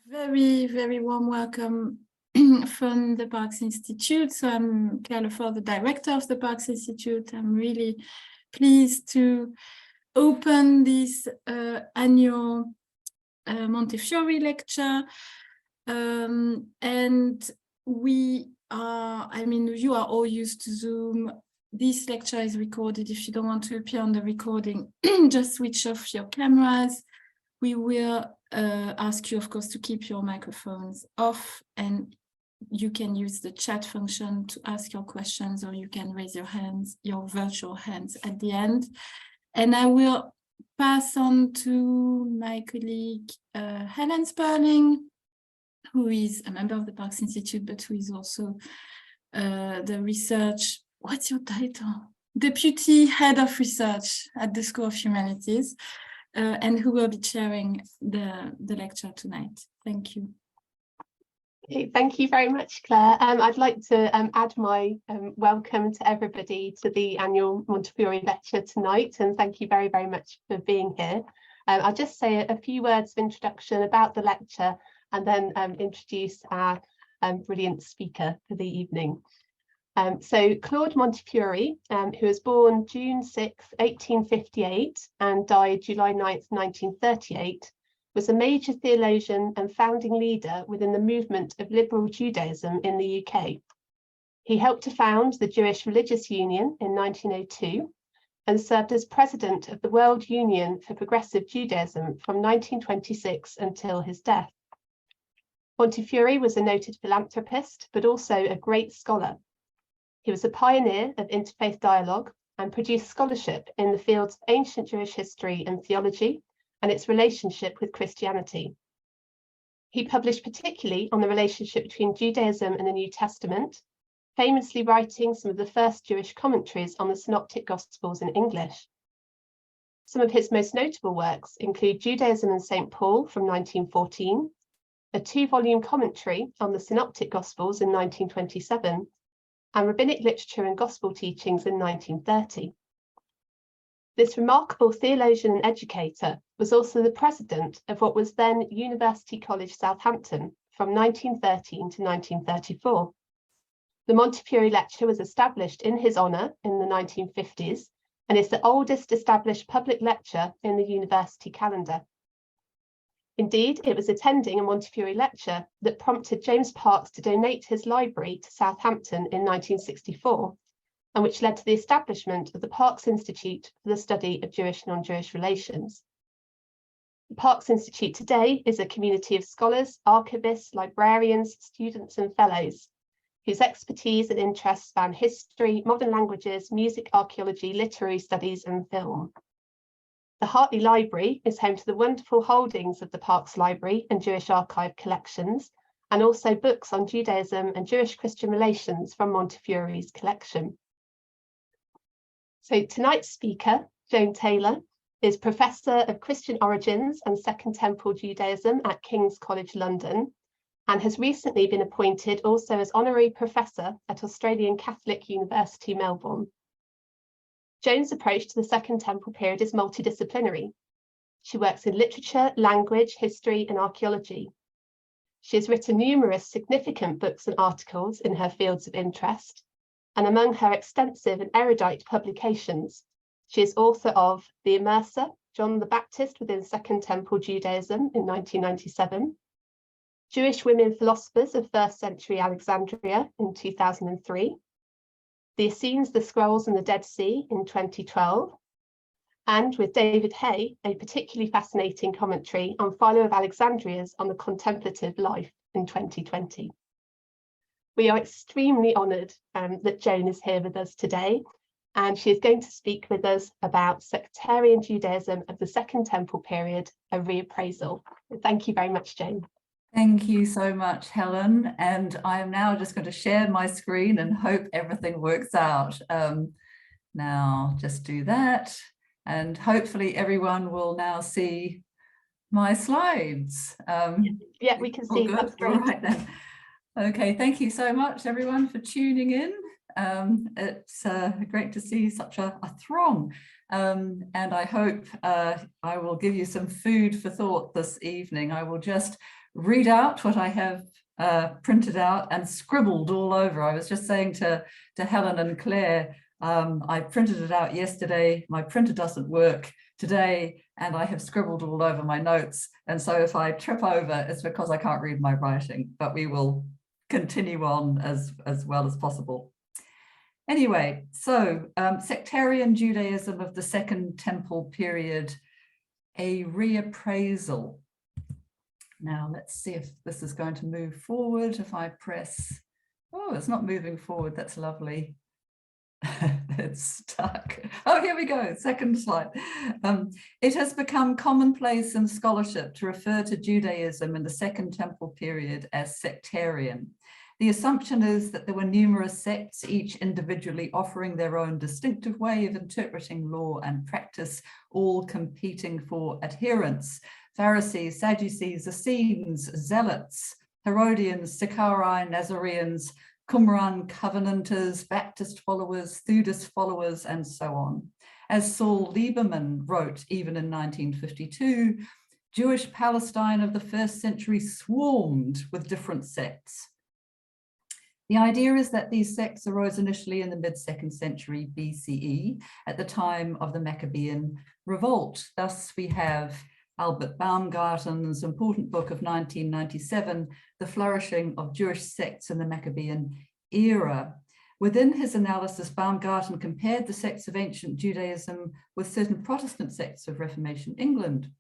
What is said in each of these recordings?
very, very warm welcome from the Parks Institute. So I'm Claire Lefort, the director of the Parks Institute. I'm really pleased to open this annual Montefiore lecture. And we are, you are all used to Zoom. This lecture is recorded. If you don't want to appear on the recording, just switch off your cameras. We will ask you, of course, to keep your microphones off, and you can use the chat function to ask your questions, or you can raise your hands, your virtual hands at the end. And I will pass on to my colleague, Helen Spurling, who is a member of the Parks Institute, but who is also the research, what's your title? Deputy Head of Research at the School of Humanities. And who will be chairing the lecture tonight. Thank you. Okay, thank you very much, Claire. I'd like to add my welcome to everybody to the annual Montefiore lecture tonight, and thank you very, very much for being here. I'll just say a few words of introduction about the lecture and then introduce our brilliant speaker for the evening. So Claude Montefiore, who was born June 6, 1858 and died July 9, 1938, was a major theologian and founding leader within the movement of liberal Judaism in the UK. He helped to found the Jewish Religious Union in 1902 and served as president of the World Union for Progressive Judaism from 1926 until his death. Montefiore was a noted philanthropist, but also a great scholar. He was a pioneer of interfaith dialogue and produced scholarship in the fields of ancient Jewish history and theology and its relationship with Christianity. He published particularly on the relationship between Judaism and the New Testament, famously writing some of the first Jewish commentaries on the Synoptic Gospels in English. Some of his most notable works include Judaism and St. Paul from 1914, a 2-volume commentary on the Synoptic Gospels in 1927, and rabbinic literature and gospel teachings in 1930. This remarkable theologian and educator was also the president of what was then University College Southampton from 1913 to 1934. The Montefiore Lecture was established in his honour in the 1950s and is the oldest established public lecture in the university calendar. Indeed, it was attending a Montefiore lecture that prompted James Parks to donate his library to Southampton in 1964, and which led to the establishment of the Parks Institute for the study of Jewish and non-Jewish relations. The Parks Institute today is a community of scholars, archivists, librarians, students and fellows, whose expertise and interests span history, modern languages, music, archaeology, literary studies and film. The Hartley Library is home to the wonderful holdings of the Parks Library and Jewish Archive collections, and also books on Judaism and Jewish-Christian relations from Montefiore's collection. So tonight's speaker, Joan Taylor, is Professor of Christian Origins and Second Temple Judaism at King's College London, and has recently been appointed also as Honorary Professor at Australian Catholic University, Melbourne. Joan's approach to the Second Temple period is multidisciplinary. She works in literature, language, history, and archaeology. She has written numerous significant books and articles in her fields of interest, and among her extensive and erudite publications, she is author of The Immerser, John the Baptist within Second Temple Judaism in 1997, Jewish Women Philosophers of First Century Alexandria in 2003, The Essenes, the Scrolls and the Dead Sea in 2012, and with David Hay, a particularly fascinating commentary on Philo of Alexandria's On the Contemplative Life in 2020. We are extremely honoured that Joan is here with us today, and she is going to speak with us about Sectarian Judaism of the Second Temple period, a reappraisal. Thank you very much, Joan. Thank you so much, Helen. And I am now just going to share my screen and hope everything works out. Now just do that. And hopefully everyone will now see my slides. Yeah, we can see. That's great. All right then. Okay, thank you so much, everyone, for tuning in. It's great to see such a throng. And I hope I will give you some food for thought this evening. I will just read out what I have printed out and scribbled all over. I was just saying to Helen and Claire, I printed it out yesterday. My printer doesn't work today, and I have scribbled all over my notes. And so if I trip over, it's because I can't read my writing, but we will continue on as well as possible. Anyway, so Sectarian Judaism of the Second Temple period, a reappraisal. Now let's see if this is going to move forward. If I press, oh, it's not moving forward. That's lovely. It's stuck. Oh, here we go. Second slide. It has become commonplace in scholarship to refer to Judaism in the Second Temple period as sectarian. The assumption is that there were numerous sects, each individually offering their own distinctive way of interpreting law and practice, all competing for adherents. Pharisees, Sadducees, Essenes, Zealots, Herodians, Sectarian, Nazareans, Qumran Covenanters, Baptist followers, Thudas followers, and so on. As Saul Lieberman wrote, even in 1952, Jewish Palestine of the first century swarmed with different sects. The idea is that these sects arose initially in the mid-2nd century BCE at the time of the Maccabean revolt. Thus, we have Albert Baumgarten's important book of 1997, The Flourishing of Jewish Sects in the Maccabean Era. Within his analysis, Baumgarten compared the sects of ancient Judaism with certain Protestant sects of Reformation England.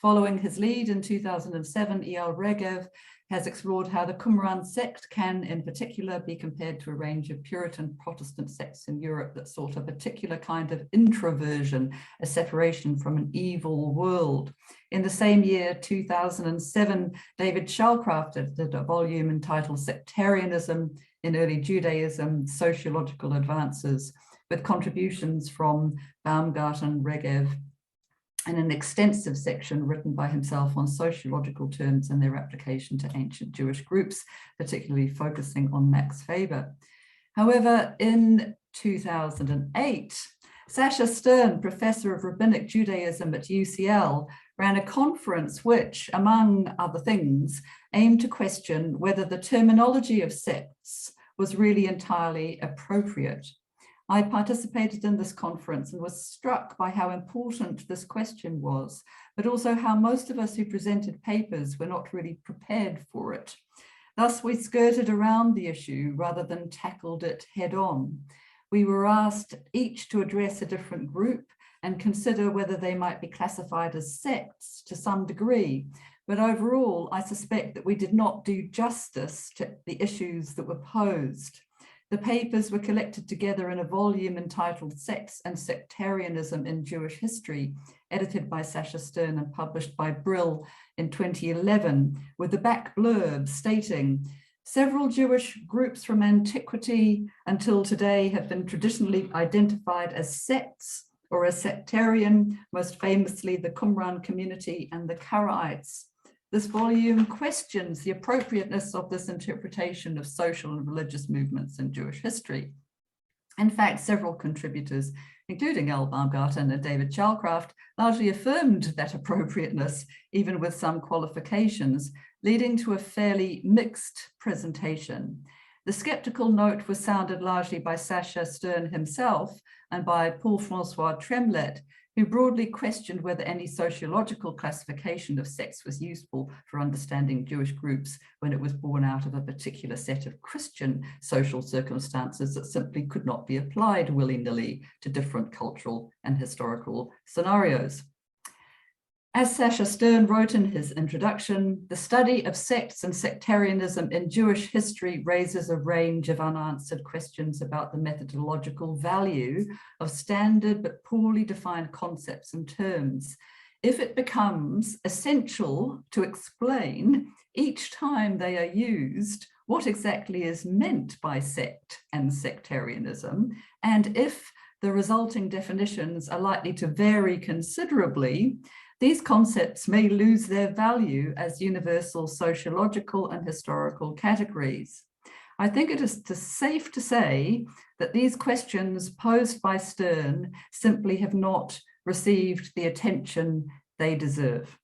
Following his lead in 2007, E.L. Regev has explored how the Qumran sect can, in particular, be compared to a range of Puritan Protestant sects in Europe that sought a particular kind of introversion, a separation from an evil world. In the same year, 2007, David Shallcraft edited a volume entitled Sectarianism in Early Judaism, Sociological Advances, with contributions from Baumgarten, Regev, and an extensive section written by himself on sociological terms and their application to ancient Jewish groups, particularly focusing on Max Weber. However, in 2008, Sasha Stern, professor of rabbinic Judaism at UCL, ran a conference which, among other things, aimed to question whether the terminology of sects was really entirely appropriate. I participated in this conference and was struck by how important this question was, but also how most of us who presented papers were not really prepared for it. Thus, we skirted around the issue rather than tackled it head on. We were asked each to address a different group and consider whether they might be classified as sects to some degree. But overall, I suspect that we did not do justice to the issues that were posed. The papers were collected together in a volume entitled Sects and Sectarianism in Jewish History, edited by Sasha Stern and published by Brill in 2011, with the back blurb stating, several Jewish groups from antiquity until today have been traditionally identified as sects or as sectarian, most famously the Qumran community and the Karaites. This volume questions the appropriateness of this interpretation of social and religious movements in Jewish history. In fact, several contributors, including L. Baumgarten and David Shallcraft, largely affirmed that appropriateness, even with some qualifications, leading to a fairly mixed presentation. The skeptical note was sounded largely by Sasha Stern himself and by Paul-François Tremlett, who broadly questioned whether any sociological classification of sects was useful for understanding Jewish groups when it was born out of a particular set of Christian social circumstances that simply could not be applied willy-nilly to different cultural and historical scenarios. As Sasha Stern wrote in his introduction, the study of sects and sectarianism in Jewish history raises a range of unanswered questions about the methodological value of standard but poorly defined concepts and terms. If it becomes essential to explain each time they are used what exactly is meant by sect and sectarianism, and if the resulting definitions are likely to vary considerably, these concepts may lose their value as universal sociological and historical categories. I think it is safe to say that these questions posed by Stern simply have not received the attention they deserve.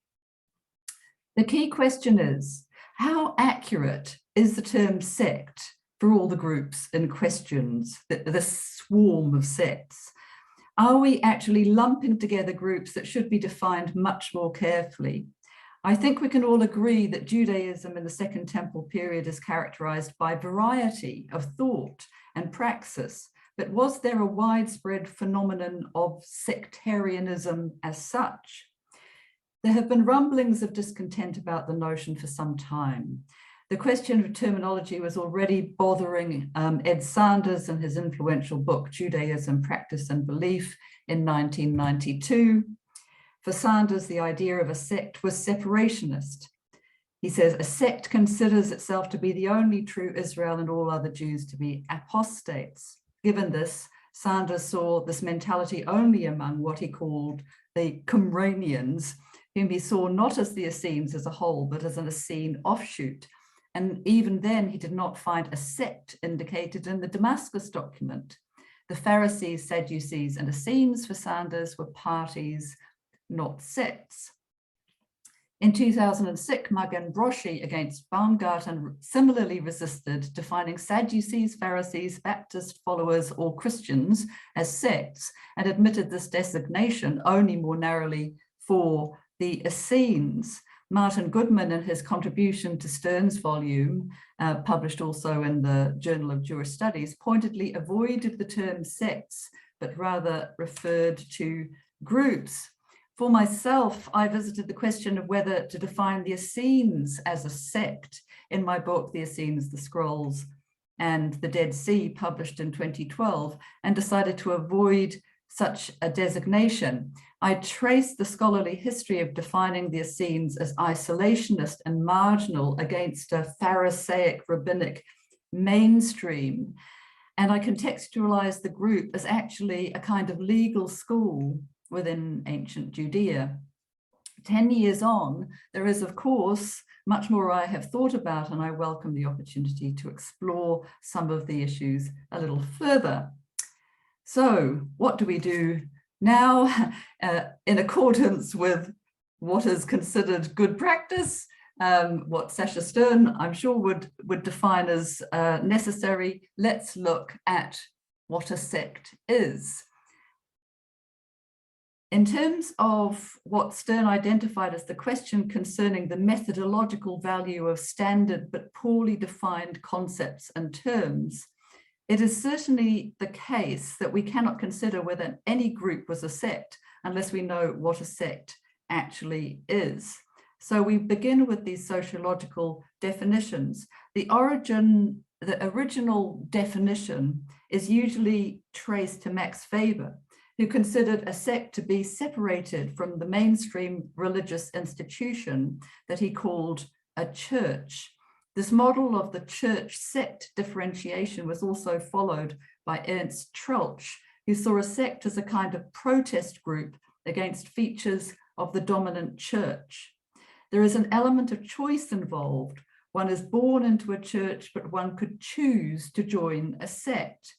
The key question is, how accurate is the term sect for all the groups in questions, the swarm of sects? Are we actually lumping together groups that should be defined much more carefully? I think we can all agree that Judaism in the Second Temple period is characterized by variety of thought and praxis, but was there a widespread phenomenon of sectarianism as such? There have been rumblings of discontent about the notion for some time. The question of terminology was already bothering Ed Sanders in his influential book, Judaism, Practice and Belief in 1992. For Sanders, the idea of a sect was separationist. He says, a sect considers itself to be the only true Israel and all other Jews to be apostates. Given this, Sanders saw this mentality only among what he called the Qumranians, whom he saw not as the Essenes as a whole, but as an Essene offshoot. And even then, he did not find a sect indicated in the Damascus document. The Pharisees, Sadducees, and Essenes for Sanders were parties, not sects. In 2006, Magen Broshi against Baumgarten similarly resisted defining Sadducees, Pharisees, Baptist followers, or Christians as sects, and admitted this designation only more narrowly for the Essenes. Martin Goodman, in his contribution to Stern's volume, published also in the Journal of Jewish Studies, pointedly avoided the term sects, but rather referred to groups. For myself, I visited the question of whether to define the Essenes as a sect in my book, The Essenes, the Scrolls, and the Dead Sea, published in 2012, and decided to avoid such a designation. I traced the scholarly history of defining the Essenes as isolationist and marginal against a Pharisaic rabbinic mainstream. And I contextualized the group as actually a kind of legal school within ancient Judea. 10 years on, there is, of course, much more I have thought about, and I welcome the opportunity to explore some of the issues a little further. So what do we do now in accordance with what is considered good practice, what Sacha Stern, I'm sure, would define as necessary? Let's look at what a sect is. In terms of what Stern identified as the question concerning the methodological value of standard but poorly defined concepts and terms, it is certainly the case that we cannot consider whether any group was a sect unless we know what a sect actually is. So we begin with these sociological definitions. The original definition is usually traced to Max Weber, who considered a sect to be separated from the mainstream religious institution that he called a church. This model of the church-sect differentiation was also followed by Ernst Troeltsch, who saw a sect as a kind of protest group against features of the dominant church. There is an element of choice involved. One is born into a church, but one could choose to join a sect.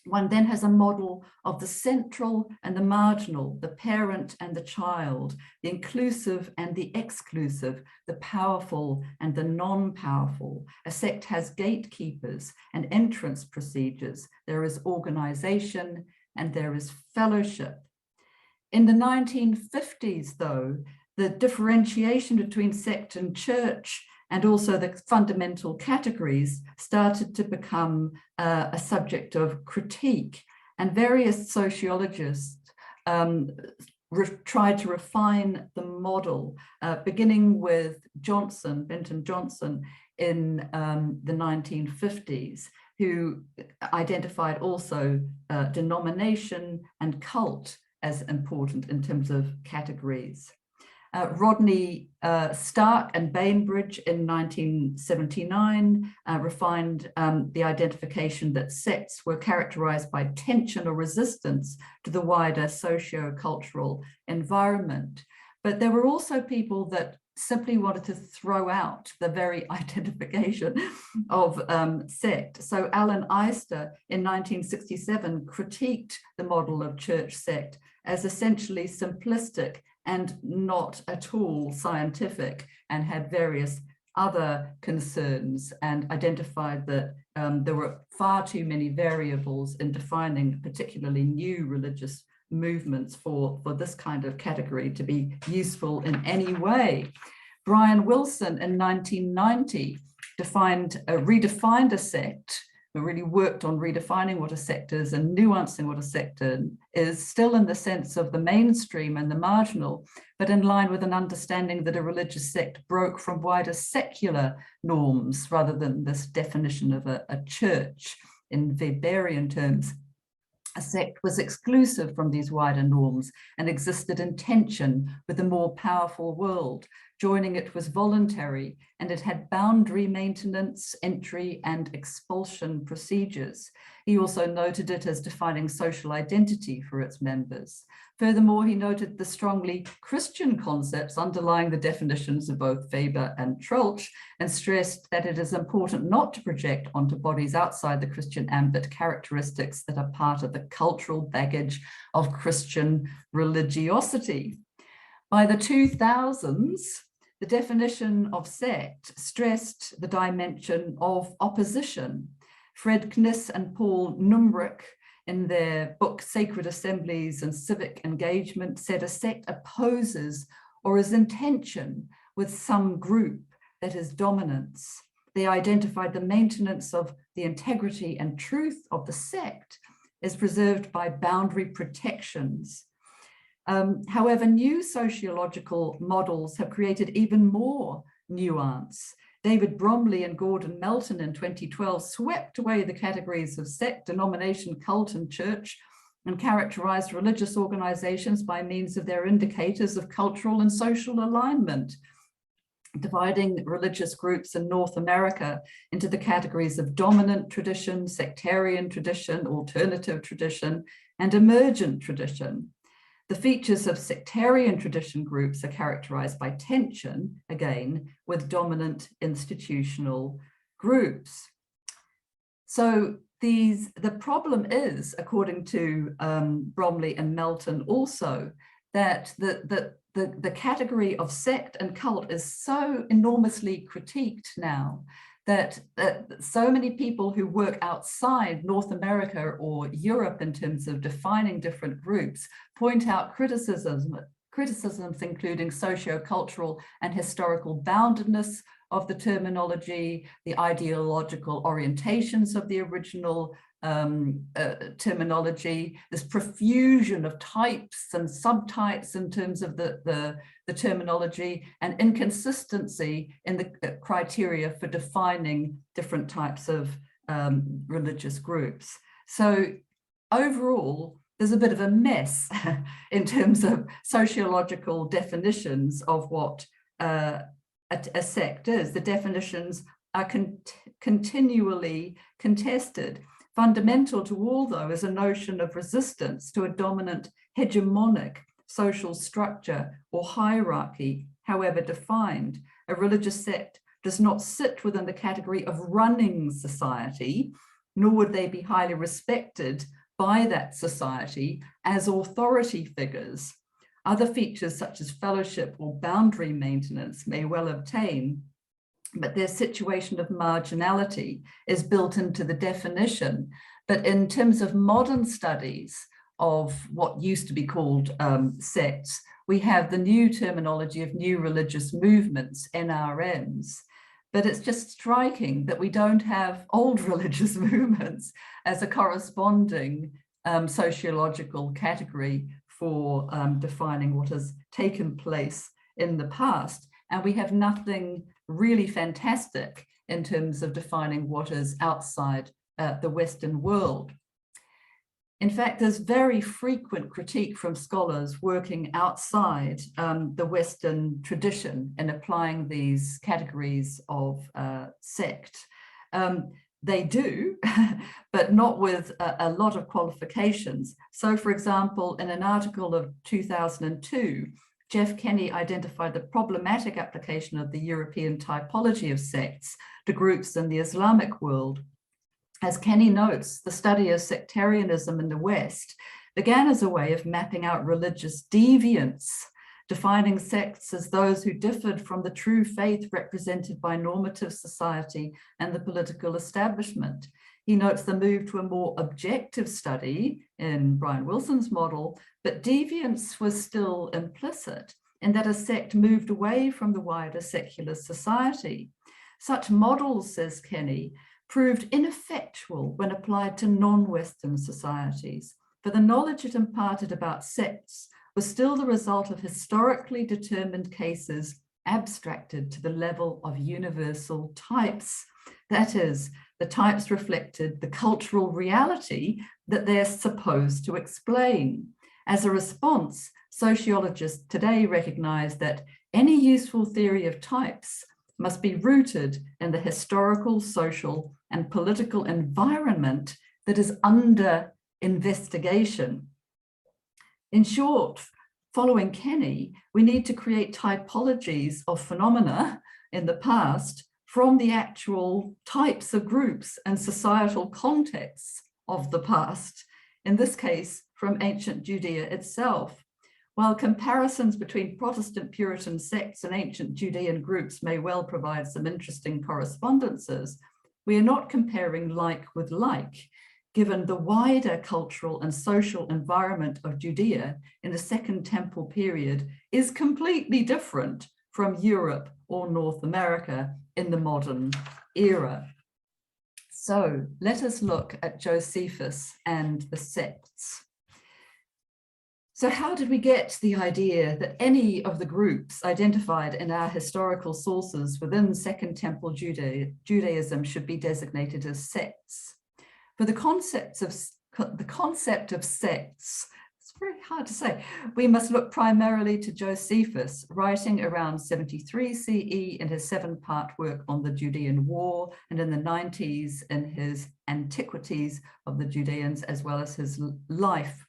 One then has a model of the central and the marginal, the parent and the child, the inclusive and the exclusive, the powerful and the non-powerful. A sect has gatekeepers and entrance procedures. There is organization and there is fellowship. In the 1950s, though, the differentiation between sect and church and also the fundamental categories started to become a subject of critique. And various sociologists tried to refine the model, beginning with Benton Johnson in the 1950s, who identified also denomination and cult as important in terms of categories. Rodney Stark and Bainbridge in 1979 refined the identification that sects were characterized by tension or resistance to the wider socio-cultural environment. But there were also people that simply wanted to throw out the very identification of sect. So Alan Eister in 1967 critiqued the model of church sect as essentially simplistic and not at all scientific, and had various other concerns and identified that there were far too many variables in defining particularly new religious movements for this kind of category to be useful in any way. Brian Wilson in 1990 redefined a sect, who really worked on redefining what a sect is and nuancing what a sect is, still in the sense of the mainstream and the marginal, but in line with an understanding that a religious sect broke from wider secular norms rather than this definition of a church in Weberian terms. A sect was exclusive from these wider norms and existed in tension with the more powerful world. Joining it was voluntary, and it had boundary maintenance, entry, and expulsion procedures. He also noted it as defining social identity for its members. Furthermore, he noted the strongly Christian concepts underlying the definitions of both Weber and Troeltsch, and stressed that it is important not to project onto bodies outside the Christian ambit characteristics that are part of the cultural baggage of Christian religiosity. By the 2000s, the definition of sect stressed the dimension of opposition. Fred Kniss and Paul Numbrick, in their book Sacred Assemblies and Civic Engagement, said a sect opposes or is in tension with some group that is dominance. They identified the maintenance of the integrity and truth of the sect as preserved by boundary protections. However, new sociological models have created even more nuance. David Bromley and Gordon Melton in 2012 swept away the categories of sect, denomination, cult, and church, and characterized religious organizations by means of their indicators of cultural and social alignment, dividing religious groups in North America into the categories of dominant tradition, sectarian tradition, alternative tradition, and emergent tradition. The features of sectarian tradition groups are characterized by tension, again, with dominant institutional groups. So the problem is, according to Bromley and Melton also, that the category of sect and cult is so enormously critiqued now that so many people who work outside North America or Europe in terms of defining different groups point out criticisms including socio-cultural and historical boundedness of the terminology, the ideological orientations of the original terminology, this profusion of types and subtypes in terms of the terminology, and inconsistency in the criteria for defining different types of religious groups. So overall, there's a bit of a mess in terms of sociological definitions of what a sect is. The definitions are continually contested. Fundamental to all, though, is a notion of resistance to a dominant hegemonic social structure or hierarchy, however defined. A religious sect does not sit within the category of running society, nor would they be highly respected by that society as authority figures. Other features such as fellowship or boundary maintenance may well obtain, but their situation of marginality is built into the definition. But in terms of modern studies of what used to be called sects, we have the new terminology of new religious movements, NRMs. But it's just striking that we don't have old religious movements as a corresponding sociological category for defining what has taken place in the past. And we have nothing really fantastic in terms of defining what is outside the Western world. In fact, there's very frequent critique from scholars working outside the Western tradition in applying these categories of sect. They do, but not with a lot of qualifications. So, for example, in an article of 2002, Jeff Kenny identified the problematic application of the European typology of sects to groups in the Islamic world. As Kenny notes, the study of sectarianism in the West began as a way of mapping out religious deviance defining sects as those who differed from the true faith represented by normative society and the political establishment. He notes the move to a more objective study in Brian Wilson's model, but deviance was still implicit in that a sect moved away from the wider secular society. Such models, says Kenny, proved ineffectual when applied to non-Western societies, for the knowledge it imparted about sects was still the result of historically determined cases abstracted to the level of universal types. That is, the types reflected the cultural reality that they're supposed to explain. As a response, sociologists today recognize that any useful theory of types must be rooted in the historical, social, and political environment that is under investigation. In short, following Kenny, we need to create typologies of phenomena in the past from the actual types of groups and societal contexts of the past, in this case, from ancient Judea itself. While comparisons between Protestant Puritan sects and ancient Judean groups may well provide some interesting correspondences, we are not comparing like with like, given the wider cultural and social environment of Judea in the Second Temple period is completely different from Europe or North America in the modern era. So let us look at Josephus and the sects. So how did we get the idea that any of the groups identified in our historical sources within Second Temple Judaism should be designated as sects? For the concept of sects, it's very hard to say, we must look primarily to Josephus, writing around 73 CE in his 7-part work on the Judean War, and in the 90s in his Antiquities of the Judeans, as well as his life.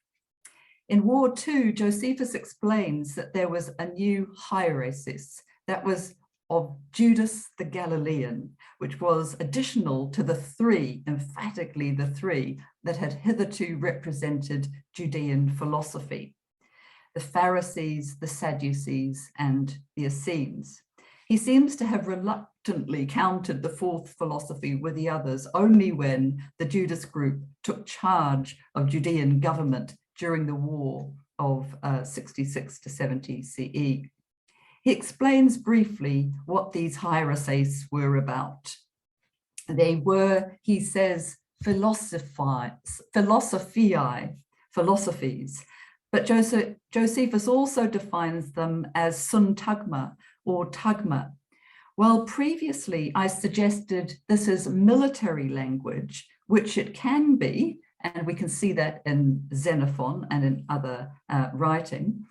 In War II, Josephus explains that there was a new hierarchis that was of Judas the Galilean, which was additional to the 3, emphatically the 3, that had hitherto represented Judean philosophy: the Pharisees, the Sadducees, and the Essenes. He seems to have reluctantly counted the 4th philosophy with the others only when the Judas group took charge of Judean government during the war of 66 to 70 CE. He explains briefly what these hierarchies were about. They were, he says, philosophies, but Josephus also defines them as suntagma or tagma. While previously I suggested this is military language, which it can be, and we can see that in Xenophon and in other writing,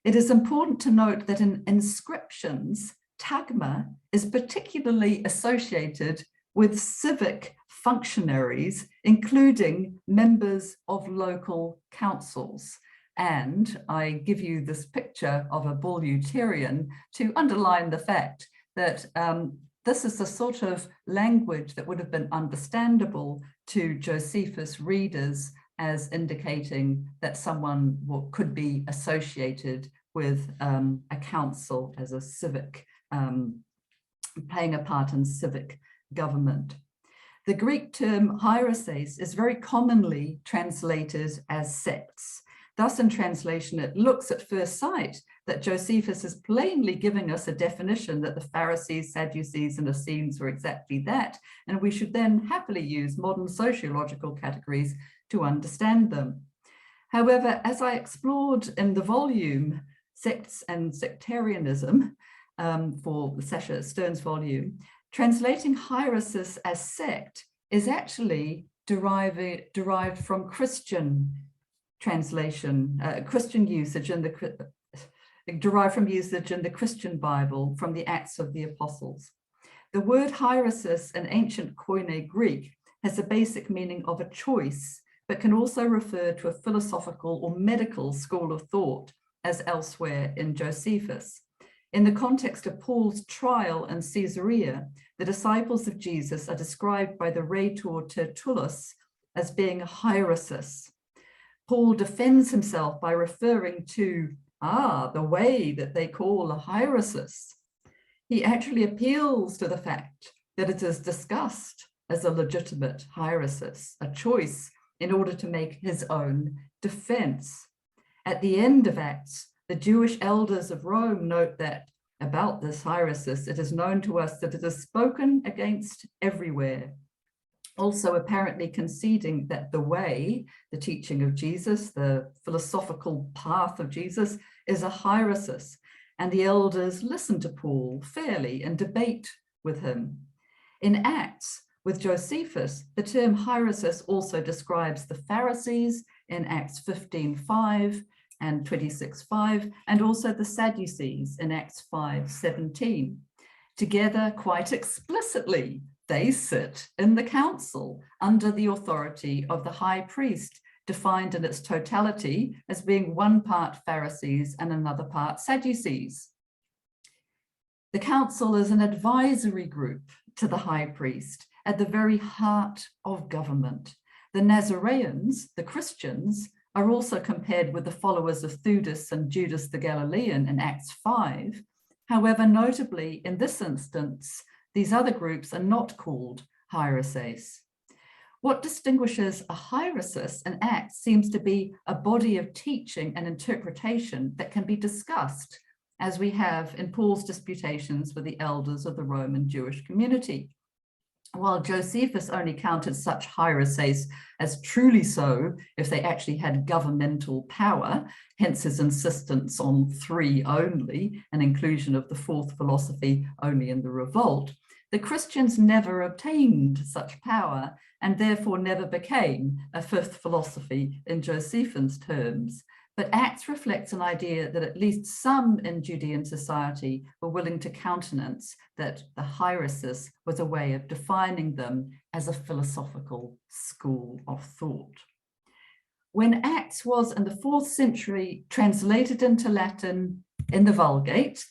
it is important to note that in inscriptions, tagma is particularly associated with civic functionaries, including members of local councils. And I give you this picture of a Bulutarian to underline the fact that this is the sort of language that would have been understandable to Josephus readers as indicating that someone could be associated with a council as a civic, playing a part in civic government. The Greek term hierarchies is very commonly translated as sects. Thus, in translation, it looks at first sight that Josephus is plainly giving us a definition that the Pharisees, Sadducees, and Essenes were exactly that, and we should then happily use modern sociological categories to understand them. However, as I explored in the volume Sects and Sectarianism for Sasha Stern's volume, translating hierarchis as sect is actually derived from Christian translation, Christian usage in the derived from usage in the Christian Bible from the Acts of the Apostles. The word hierarchis in ancient Koine Greek has a basic meaning of a choice, but can also refer to a philosophical or medical school of thought, as elsewhere in Josephus. In the context of Paul's trial in Caesarea, the disciples of Jesus are described by the Rhetor Tertullus as being a hierarchis. Paul defends himself by referring to the way that they call a hieresis. He actually appeals to the fact that it is discussed as a legitimate hieresis, a choice in order to make his own defense. At the end of Acts, the Jewish elders of Rome note that about this hieresis, it is known to us that it is spoken against everywhere. Also apparently conceding that the way, the teaching of Jesus, the philosophical path of Jesus, is a hieresis, and the elders listen to Paul fairly and debate with him. In Acts, with Josephus, the term hieresis also describes the Pharisees in Acts 15:5 and 26:5, and also the Sadducees in Acts 5:17. Together, quite explicitly, they sit in the council under the authority of the high priest, defined in its totality as being one part Pharisees and another part Sadducees. The council is an advisory group to the high priest at the very heart of government. The Nazareans, the Christians, are also compared with the followers of Theudas and Judas the Galilean in Acts 5. However, notably in this instance, these other groups are not called hiereses. What distinguishes a hieresis in Acts seems to be a body of teaching and interpretation that can be discussed, as we have in Paul's disputations with the elders of the Roman Jewish community. While Josephus only counted such hiereses as truly so if they actually had governmental power, hence his insistence on 3 only, and inclusion of the 4th philosophy only in the revolt, the Christians never obtained such power and therefore never became a 5th philosophy in Josephus' terms. But Acts reflects an idea that at least some in Judean society were willing to countenance that the hieresis was a way of defining them as a philosophical school of thought. When Acts was in the 4th century translated into Latin in the Vulgate,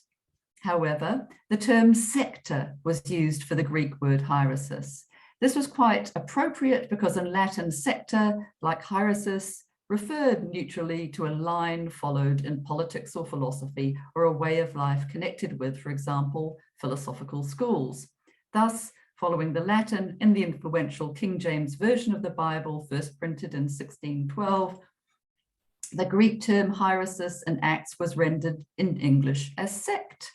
however, the term sector was used for the Greek word hieresis. This was quite appropriate because in Latin sector, like hieresis, referred neutrally to a line followed in politics or philosophy, or a way of life connected with, for example, philosophical schools. Thus, following the Latin in the influential King James Version of the Bible, first printed in 1612, the Greek term hieresis in Acts was rendered in English as sect.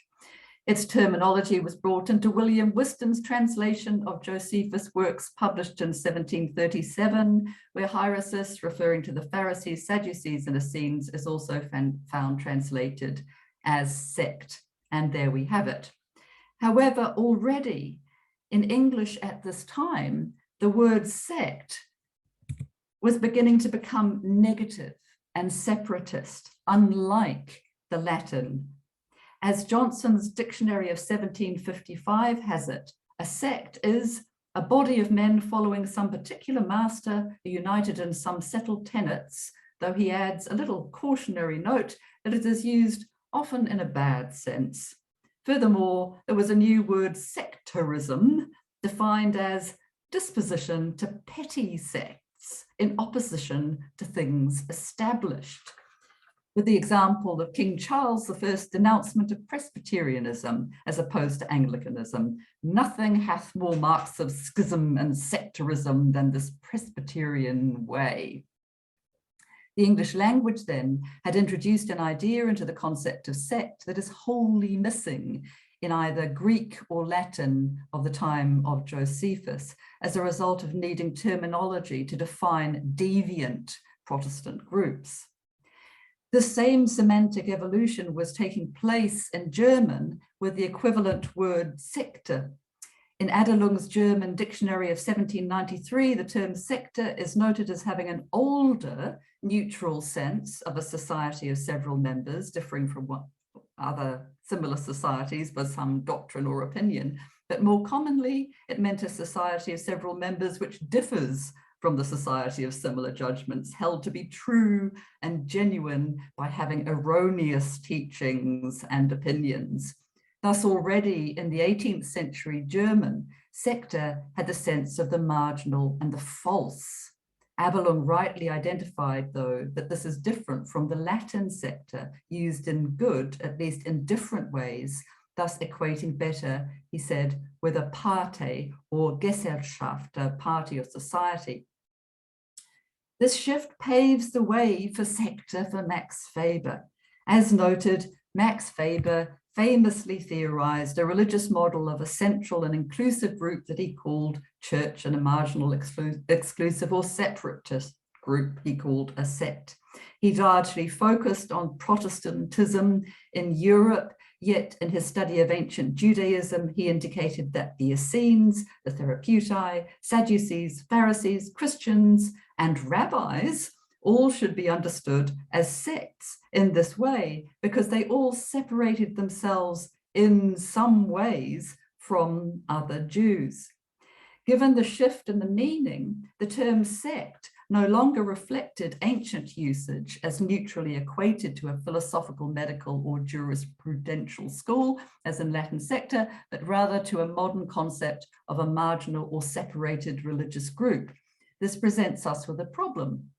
Its terminology was brought into William Whiston's translation of Josephus' works published in 1737, where hieresis, referring to the Pharisees, Sadducees, and Essenes, is also found translated as sect. And there we have it. However, already in English at this time, the word sect was beginning to become negative and separatist, unlike the Latin. As Johnson's Dictionary of 1755 has it, a sect is a body of men following some particular master united in some settled tenets, though he adds a little cautionary note that it is used often in a bad sense. Furthermore, there was a new word, sectarism, defined as disposition to petty sects in opposition to things established, with the example of King Charles I's denouncement of Presbyterianism as opposed to Anglicanism. Nothing hath more marks of schism and sectarism than this Presbyterian way. The English language then had introduced an idea into the concept of sect that is wholly missing in either Greek or Latin of the time of Josephus, as a result of needing terminology to define deviant Protestant groups. The same semantic evolution was taking place in German with the equivalent word sector. In Adelung's German Dictionary of 1793, the term sector is noted as having an older, neutral sense of a society of several members, differing from what other similar societies by some doctrine or opinion. But more commonly, it meant a society of several members which differs from the society of similar judgments, held to be true and genuine by having erroneous teachings and opinions. Thus, already in the 18th century German, sector had the sense of the marginal and the false. Abelung rightly identified, though, that this is different from the Latin sector used in good, at least in different ways, thus equating better, he said, with a parte or Gesellschaft, a party or society. This shift paves the way for sector for Max Weber. As noted, Max Weber famously theorized a religious model of a central and inclusive group that he called church and a marginal exclusive or separatist group he called a sect. He largely focused on Protestantism in Europe, yet in his study of ancient Judaism, he indicated that the Essenes, the Therapeutai, Sadducees, Pharisees, Christians, and rabbis all should be understood as sects in this way, because they all separated themselves in some ways from other Jews. Given the shift in the meaning, the term sect no longer reflected ancient usage as neutrally equated to a philosophical, medical, or jurisprudential school, as in Latin sector, but rather to a modern concept of a marginal or separated religious group. This presents us with a problem,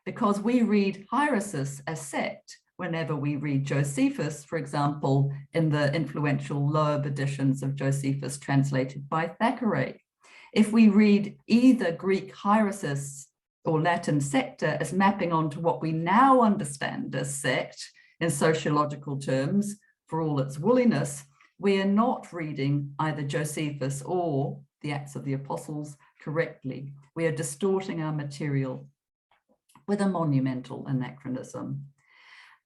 because we read hieresis as sect whenever we read Josephus, for example, in the influential Loeb editions of Josephus translated by Thackeray. If we read either Greek hieresis or Latin sector as mapping onto what we now understand as sect in sociological terms, for all its woolliness, we are not reading either Josephus or the Acts of the Apostles correctly. We are distorting our material with a monumental anachronism.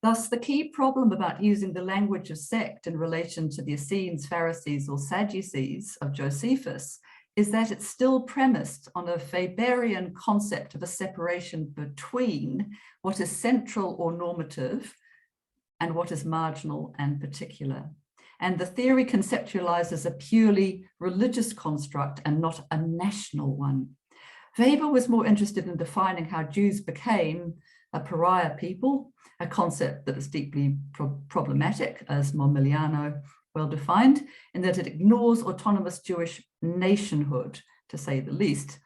Thus, the key problem about using the language of sect in relation to the Essenes, Pharisees, or Sadducees of Josephus is that it's still premised on a Weberian concept of a separation between what is central or normative and what is marginal and particular. And the theory conceptualizes a purely religious construct and not a national one. Weber was more interested in defining how Jews became a pariah people, a concept that is deeply problematic, as Montmiliano well defined, in that it ignores autonomous Jewish nationhood, to say the least.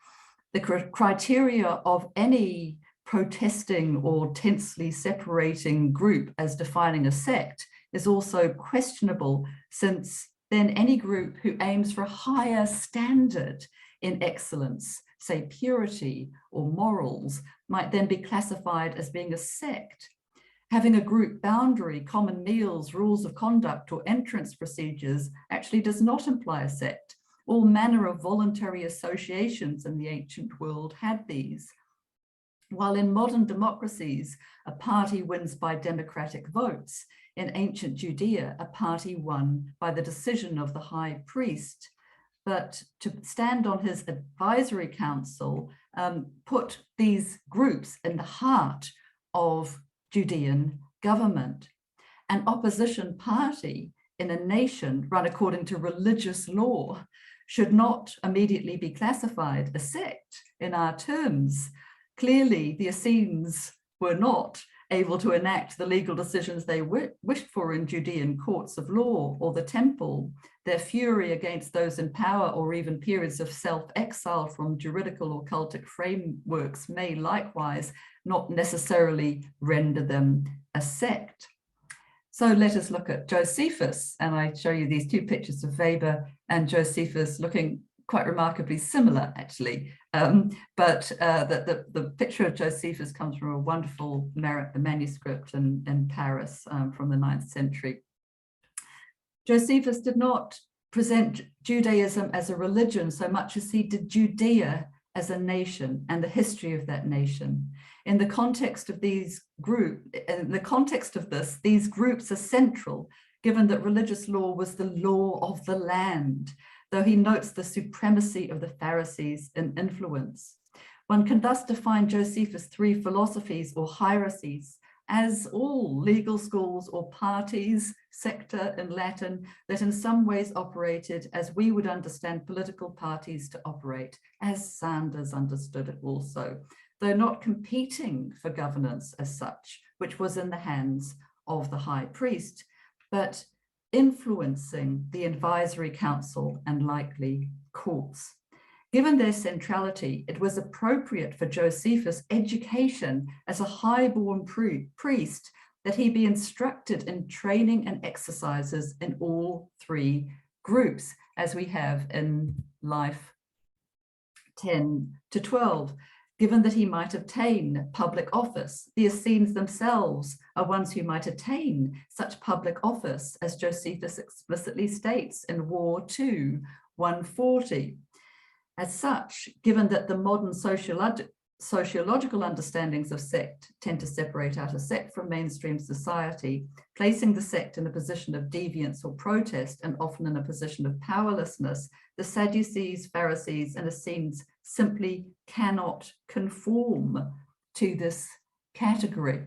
The criteria of any protesting or tensely separating group as defining a sect is also questionable, since then any group who aims for a higher standard in excellence, say purity or morals, might then be classified as being a sect. Having a group boundary, common meals, rules of conduct, or entrance procedures actually does not imply a sect. All manner of voluntary associations in the ancient world had these. While in modern democracies, a party wins by democratic votes, in ancient Judea, a party won by the decision of the high priest. But to stand on his advisory council, put these groups in the heart of Judean government. An opposition party in a nation run according to religious law should not immediately be classified a sect in our terms. Clearly, the Essenes were not able to enact the legal decisions they wished for in Judean courts of law or the temple. Their fury against those in power, or even periods of self-exile from juridical or cultic frameworks, may likewise not necessarily render them a sect. So let us look at Josephus, and I show you these two pictures of Weber and Josephus looking quite remarkably similar, actually. But the picture of Josephus comes from a wonderful manuscript in Paris from the 9th century. Josephus did not present Judaism as a religion so much as he did Judea as a nation and the history of that nation. In the context of these groups, these groups are central, given that religious law was the law of the land, though he notes the supremacy of the Pharisees in influence. One can thus define Josephus' three philosophies or hierarchies as all legal schools or parties, sector in Latin, that in some ways operated as we would understand political parties to operate, as Sanders understood it also, though not competing for governance as such, which was in the hands of the high priest, but influencing the advisory council and likely courts. Given their centrality, it was appropriate for Josephus' education as a high-born priest that he be instructed in training and exercises in all three groups, as we have in Life 10 to 12. Given that he might obtain public office, the Essenes themselves are ones who might attain such public office, as Josephus explicitly states in War 2, 140. As such, given that the modern sociological understandings of sect tend to separate out a sect from mainstream society, placing the sect in a position of deviance or protest, and often in a position of powerlessness, the Sadducees, Pharisees, and Essenes simply cannot conform to this category.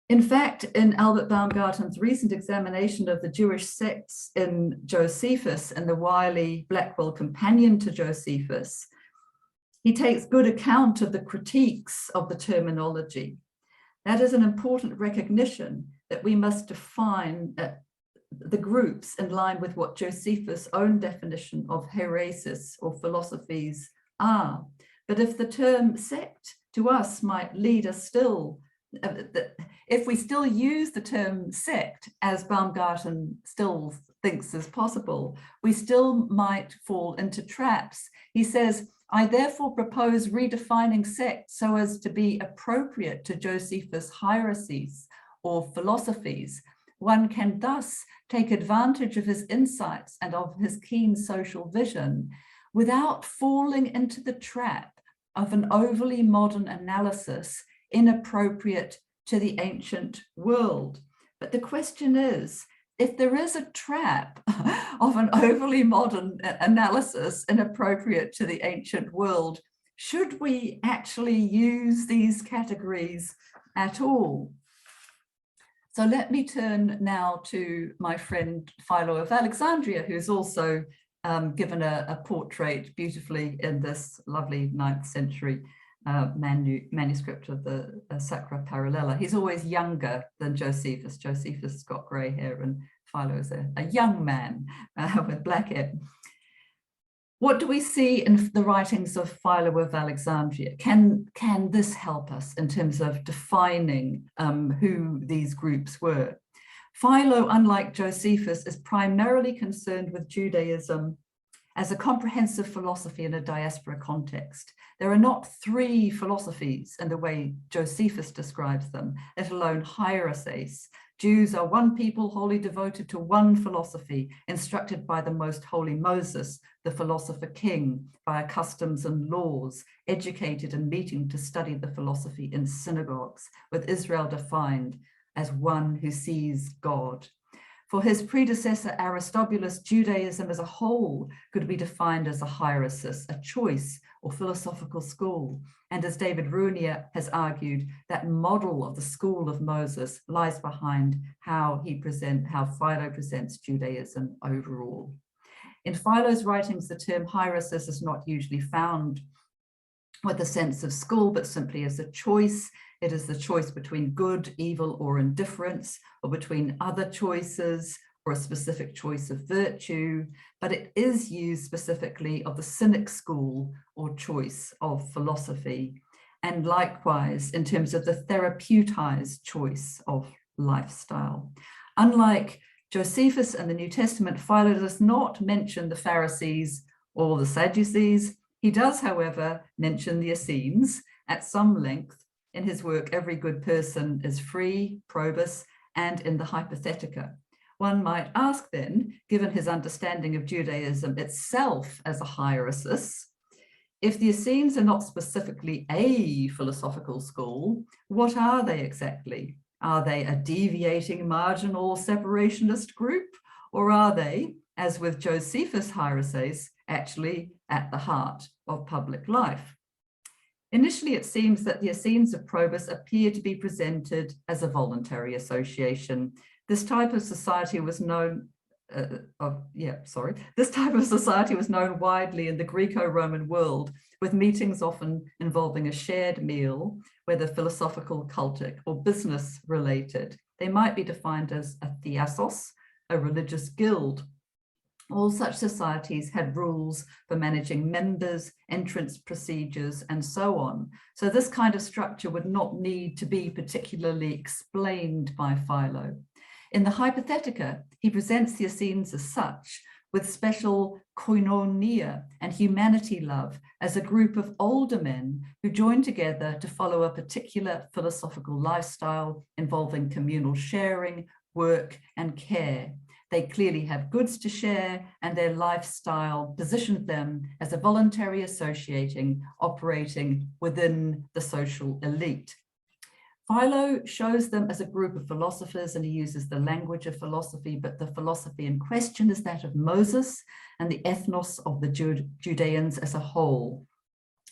In fact, in Albert Baumgarten's recent examination of the Jewish sects in Josephus and the wily Blackwell companion to Josephus, he takes good account of the critiques of the terminology. That is an important recognition that we must define the groups in line with what Josephus' own definition of heresis or philosophies are. But if the term sect to us might lead us still, if we still use the term sect as Baumgarten still thinks is possible, we still might fall into traps. He says, I therefore propose redefining sect so as to be appropriate to Josephus' heresies or philosophies. One can thus take advantage of his insights and of his keen social vision without falling into the trap of an overly modern analysis inappropriate to the ancient world. But the question is, if there is a trap of an overly modern analysis inappropriate to the ancient world, should we actually use these categories at all? So let me turn now to my friend Philo of Alexandria, who's also given a portrait beautifully in this lovely 9th century manuscript of the Sacra Parallela. He's always younger than Josephus. Josephus has got grey hair and Philo is a young man with black hair. What do we see in the writings of Philo of Alexandria? Can this help us in terms of defining who these groups were? Philo, unlike Josephus, is primarily concerned with Judaism as a comprehensive philosophy in a diaspora context. There are not three philosophies in the way Josephus describes them, let alone hiereses. Jews are one people wholly devoted to one philosophy, instructed by the most holy Moses, the philosopher king, via customs and laws, educated and meeting to study the philosophy in synagogues, with Israel defined as one who sees God. For his predecessor Aristobulus, Judaism as a whole could be defined as a hieresis, a choice or philosophical school. And as David Runier has argued, that model of the school of Moses lies behind how Philo presents Judaism overall. In Philo's writings, the term hieresis is not usually found with a sense of school, but simply as a choice. It is the choice between good, evil, or indifference, or between other choices, or a specific choice of virtue, but it is used specifically of the Cynic school or choice of philosophy, and likewise in terms of the therapeutized choice of lifestyle. Unlike Josephus and the New Testament, Philo does not mention the Pharisees or the Sadducees. He does, however, mention the Essenes at some length in his work, Every Good Person is Free, Probus, and in the Hypothetica. One might ask then, given his understanding of Judaism itself as a hieresis, if the Essenes are not specifically a philosophical school, what are they exactly? Are they a deviating marginal separationist group? Or are they, as with Josephus' hiereses, actually at the heart of public life? Initially, it seems that the Essenes of Probus appear to be presented as a voluntary association. This type of society was known This type of society was known widely in the Greco-Roman world, with meetings often involving a shared meal, whether philosophical, cultic, or business related. They might be defined as a theasos, a religious guild. All such societies had rules for managing members, entrance procedures, and so on. So this kind of structure would not need to be particularly explained by Philo. In the Hypothetica, he presents the Essenes as such, with special koinonia and humanity love as a group of older men who join together to follow a particular philosophical lifestyle involving communal sharing, work, and care. They clearly have goods to share, and their lifestyle positioned them as a voluntary associating, operating within the social elite. Philo shows them as a group of philosophers, and he uses the language of philosophy, but the philosophy in question is that of Moses and the ethnos of the Judeans as a whole.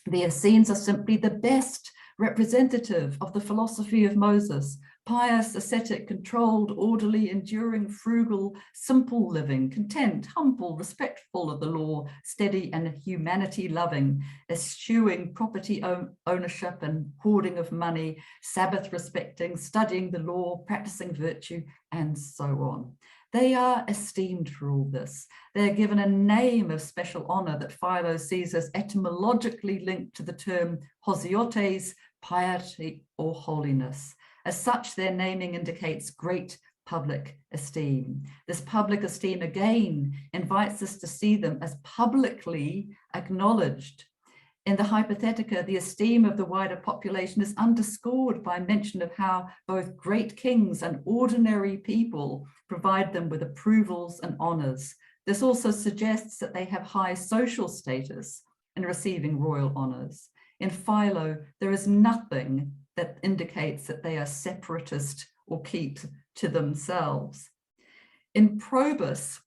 The Essenes are simply the best representative of the philosophy of Moses: pious, ascetic, controlled, orderly, enduring, frugal, simple living, content, humble, respectful of the law, steady and humanity-loving, eschewing property ownership and hoarding of money, Sabbath-respecting, studying the law, practicing virtue, and so on. They are esteemed for all this. They are given a name of special honor that Philo sees as etymologically linked to the term hosiotes, piety or holiness. As such, their naming indicates great public esteem. This public esteem again invites us to see them as publicly acknowledged. In the Hypothetica, the esteem of the wider population is underscored by mention of how both great kings and ordinary people provide them with approvals and honors. This also suggests that they have high social status in receiving royal honors. In Philo, there is nothing that indicates that they are separatist or keep to themselves. In Probus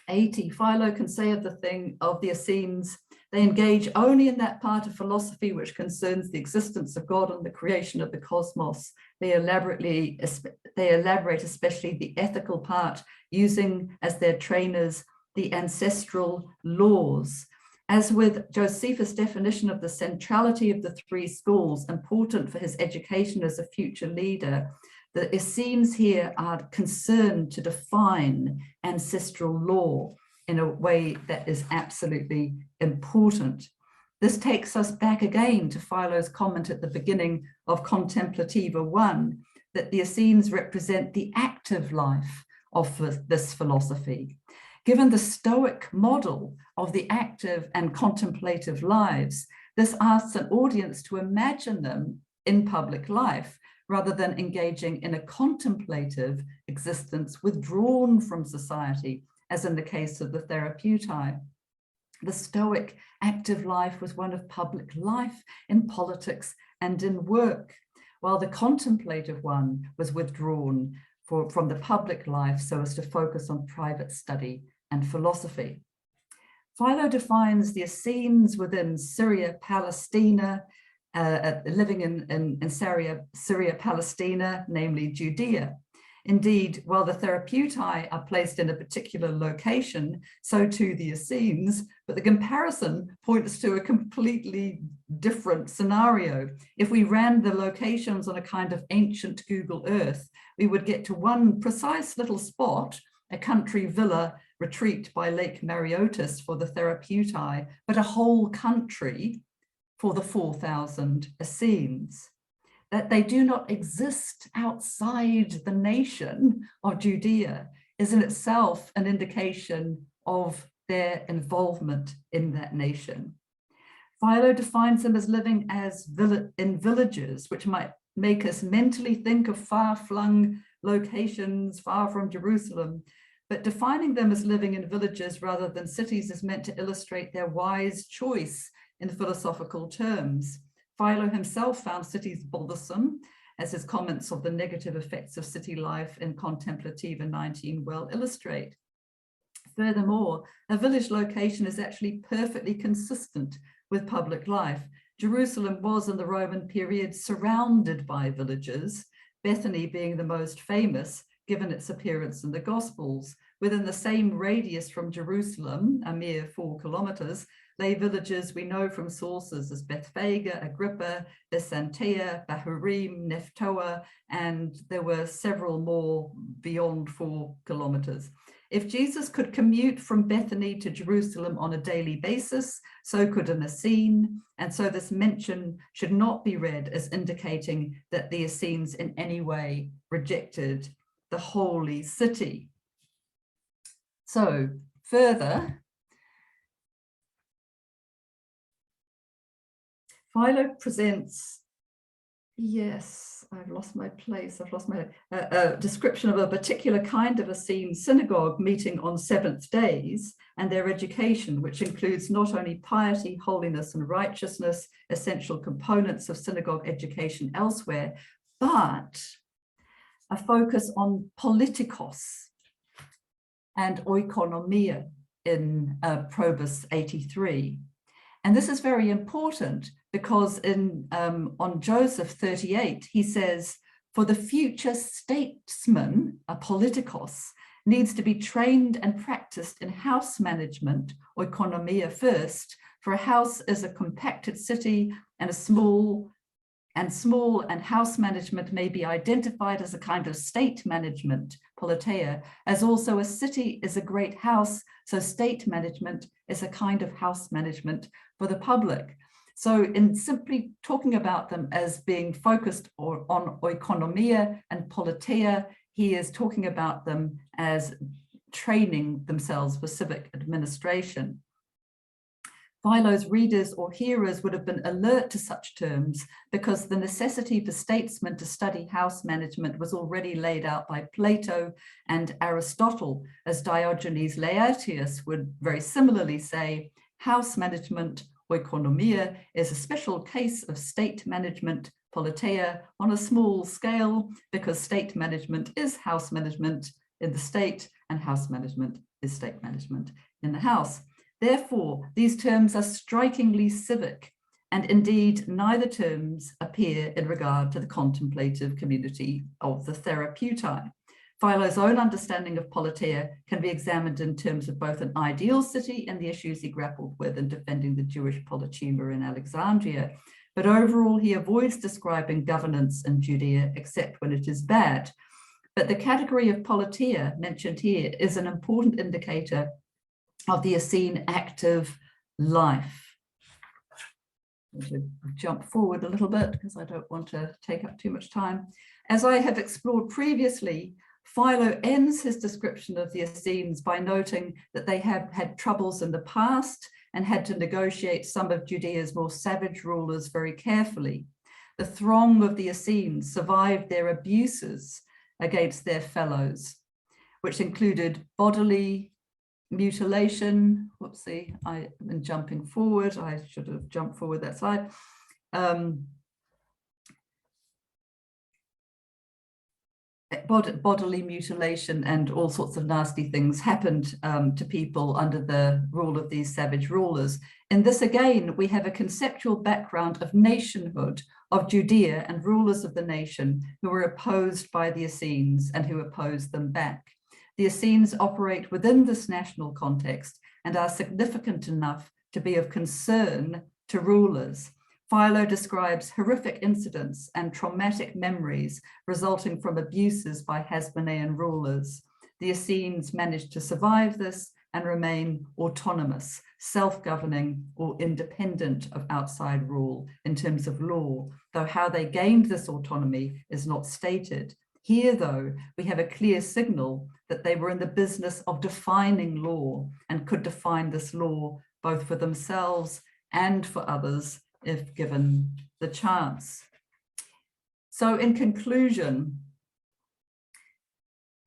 80, Philo can say of the Essenes, they engage only in that part of philosophy which concerns the existence of God and the creation of the cosmos. They elaborate especially the ethical part, using as their trainers the ancestral laws. As with Josephus' definition of the centrality of the three schools, important for his education as a future leader, the Essenes here are concerned to define ancestral law in a way that is absolutely important. This takes us back again to Philo's comment at the beginning of Contemplativa 1, that the Essenes represent the active life of this philosophy. Given the Stoic model of the active and contemplative lives, this asks an audience to imagine them in public life, rather than engaging in a contemplative existence withdrawn from society, as in the case of the Therapeutae. The Stoic active life was one of public life in politics and in work, while the contemplative one was withdrawn from the public life so as to focus on private study and philosophy. Philo defines the Essenes within Syria, Palestina, living in Syria, Palestina, namely Judea. Indeed, while the Therapeutae are placed in a particular location, so too the Essenes, but the comparison points to a completely different scenario. If we ran the locations on a kind of ancient Google Earth, we would get to one precise little spot, a country villa retreat by Lake Mareotis for the Therapeutae, but a whole country for the 4,000 Essenes. That they do not exist outside the nation of Judea is in itself an indication of their involvement in that nation. Philo defines them as living in villages, which might make us mentally think of far-flung locations far from Jerusalem, but defining them as living in villages rather than cities is meant to illustrate their wise choice in philosophical terms. Philo himself found cities bothersome, as his comments of the negative effects of city life in Contemplativa 19 well illustrate. Furthermore, a village location is actually perfectly consistent with public life. Jerusalem was in the Roman period surrounded by villages, Bethany being the most famous, given its appearance in the Gospels. Within the same radius from Jerusalem, a mere 4 kilometers, lay villages we know from sources as Bethphage, Agrippa, Bisantia, Bahurim, Nephtoah, and there were several more beyond 4 kilometers. If Jesus could commute from Bethany to Jerusalem on a daily basis, so could an Essene, and so this mention should not be read as indicating that the Essenes in any way rejected the holy city. So further, Philo presents, yes, I've lost my place, I've lost my description of a particular kind of Essene synagogue meeting on 7th days and their education, which includes not only piety, holiness, and righteousness, essential components of synagogue education elsewhere, but a focus on politikos and oikonomia in Probus 83. And this is very important because on Joseph 38, he says, for the future statesman, a politikos, needs to be trained and practiced in house management, oikonomia first, for a house is a compacted city and small and house management may be identified as a kind of state management, politeia, as also a city is a great house, so state management is a kind of house management for the public. So in simply talking about them as being focused on oikonomia and politeia, he is talking about them as training themselves for civic administration. Philo's readers or hearers would have been alert to such terms because the necessity for statesmen to study house management was already laid out by Plato and Aristotle, as Diogenes Laertius would very similarly say, house management, oikonomia, is a special case of state management, politeia, on a small scale, because state management is house management in the state and house management is state management in the house. Therefore, these terms are strikingly civic, and indeed neither terms appear in regard to the contemplative community of the Therapeutae. Philo's own understanding of politeia can be examined in terms of both an ideal city and the issues he grappled with in defending the Jewish politeuma in Alexandria, but overall he avoids describing governance in Judea except when it is bad. But the category of politeia mentioned here is an important indicator of the Essene active life. I'm going to jump forward a little bit because I don't want to take up too much time. As I have explored previously, Philo ends his description of the Essenes by noting that they have had troubles in the past and had to negotiate some of Judea's more savage rulers very carefully. The throng of the Essenes survived their abuses against their fellows, which included bodily mutilation. Whoopsie, I've been jumping forward. I should have jumped forward that slide. Bodily mutilation and all sorts of nasty things happened to people under the rule of these savage rulers. In this again, we have a conceptual background of nationhood, of Judea and rulers of the nation who were opposed by the Essenes and who opposed them back. The Essenes operate within this national context and are significant enough to be of concern to rulers. Philo describes horrific incidents and traumatic memories resulting from abuses by Hasmonean rulers. The Essenes managed to survive this and remain autonomous, self-governing or independent of outside rule in terms of law, though how they gained this autonomy is not stated. Here, though, we have a clear signal that they were in the business of defining law and could define this law both for themselves and for others if given the chance. So in conclusion,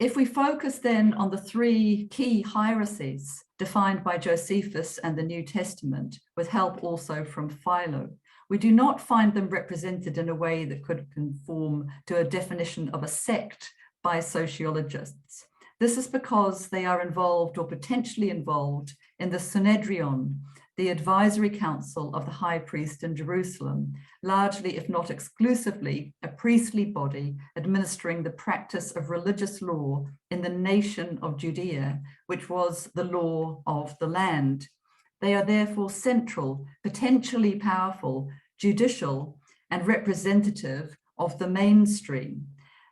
if we focus then on the 3 key heresies defined by Josephus and the New Testament, with help also from Philo, we do not find them represented in a way that could conform to a definition of a sect by sociologists. This is because they are involved or potentially involved in the Synedrion, the advisory council of the high priest in Jerusalem, largely, if not exclusively, a priestly body administering the practice of religious law in the nation of Judea, which was the law of the land. They are therefore central, potentially powerful, judicial, and representative of the mainstream.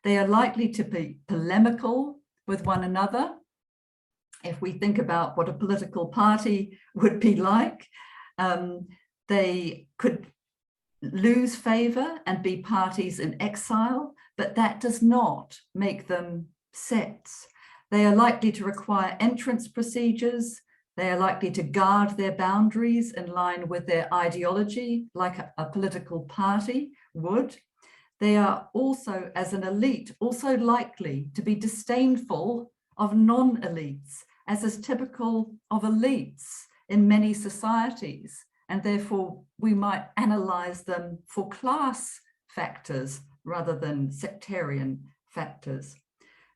They are likely to be polemical with one another. If we think about what a political party would be like, they could lose favor and be parties in exile, but that does not make them sects. They are likely to require entrance procedures. They are likely to guard their boundaries in line with their ideology, like a political party would. They are also, as an elite, also likely to be disdainful of non-elites, as is typical of elites in many societies. And therefore, we might analyze them for class factors rather than sectarian factors.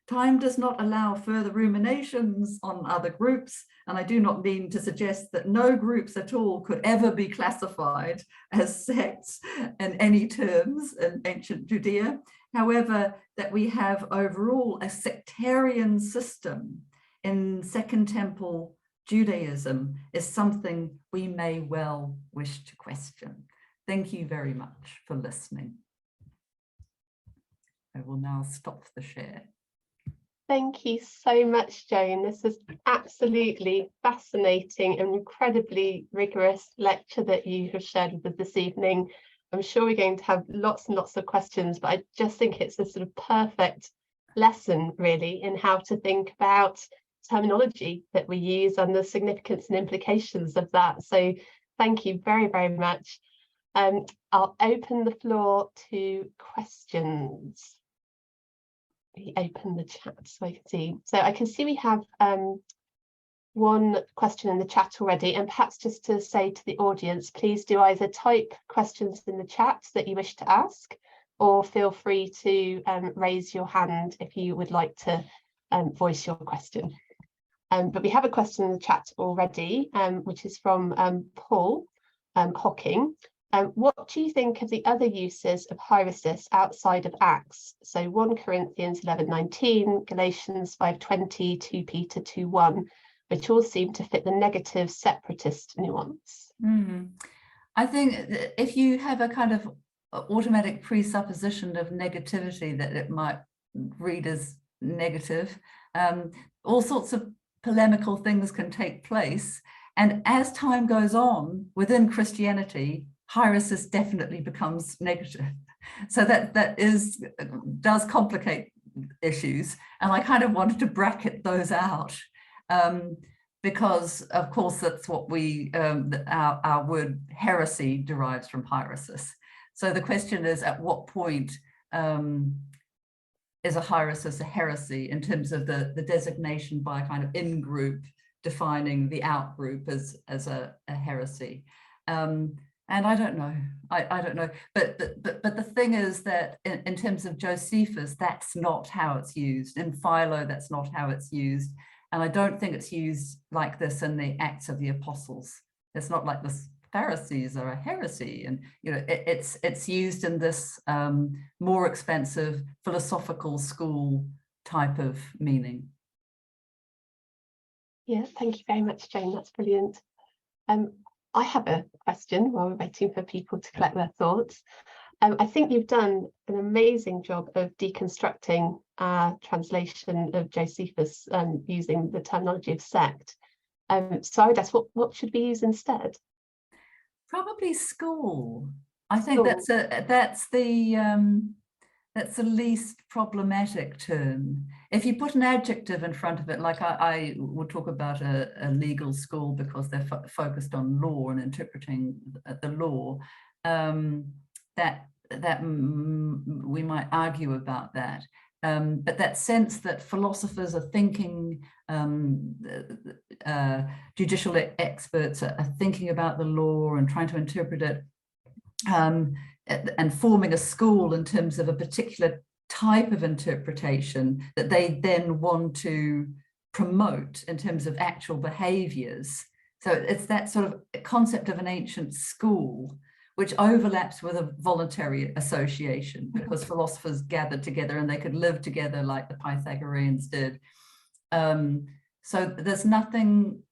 Time does not allow further ruminations on other groups, and I do not mean to suggest that no groups at all could ever be classified as sects in any terms in ancient Judea. However, that we have overall a sectarian system in Second Temple Judaism is something we may well wish to question. Thank you very much for listening. I will now stop the share. Thank you so much, Joan. This is absolutely fascinating and incredibly rigorous lecture that you have shared with us this evening. I'm sure we're going to have lots and lots of questions, but I just think it's a sort of perfect lesson, really, in how to think about terminology that we use and the significance and implications of that. So thank you very, very much. I'll open the floor to questions. We open the chat so I can see. So I can see we have one question in the chat already, and perhaps just to say to the audience, please do either type questions in the chat that you wish to ask, or feel free to raise your hand if you would like to voice your question. But we have a question in the chat already, which is from Paul Hocking. What do you think of the other uses of hieresis outside of Acts? So 1 Corinthians 11:19, Galatians 5:20, 2 Peter 2:1, which all seem to fit the negative separatist nuance. I think if you have a kind of automatic presupposition of negativity that it might read as negative, all sorts of polemical things can take place. And as time goes on within Christianity, hieresis definitely becomes negative. So that does complicate issues. And I kind of wanted to bracket those out because, of course, that's what our word heresy derives from hieresis. So the question is, at what point is a hieresis a heresy in terms of the designation by a kind of in-group defining the out-group as a heresy? And I don't know, I don't know, but the thing is that in terms of Josephus, that's not how it's used. In Philo, that's not how it's used. And I don't think it's used like this in the Acts of the Apostles. It's not like the Pharisees are a heresy. And it's used in this more expensive philosophical school type of meaning. Yeah, thank you very much, Jane. That's brilliant. I have a question while we're waiting for people to collect their thoughts. I think you've done an amazing job of deconstructing our translation of Josephus using the terminology of sect. So I would ask, what should we use instead? Probably school. I think that's the least problematic term. If you put an adjective in front of it, like I would talk about a legal school because they're focused on law and interpreting the law, that we might argue about that. But that sense that philosophers are thinking, judicial experts are thinking about the law and trying to interpret it, and forming a school in terms of a particular type of interpretation that they then want to promote in terms of actual behaviors. So it's that sort of concept of an ancient school, which overlaps with a voluntary association, because philosophers gathered together and they could live together like the Pythagoreans did. So there's nothing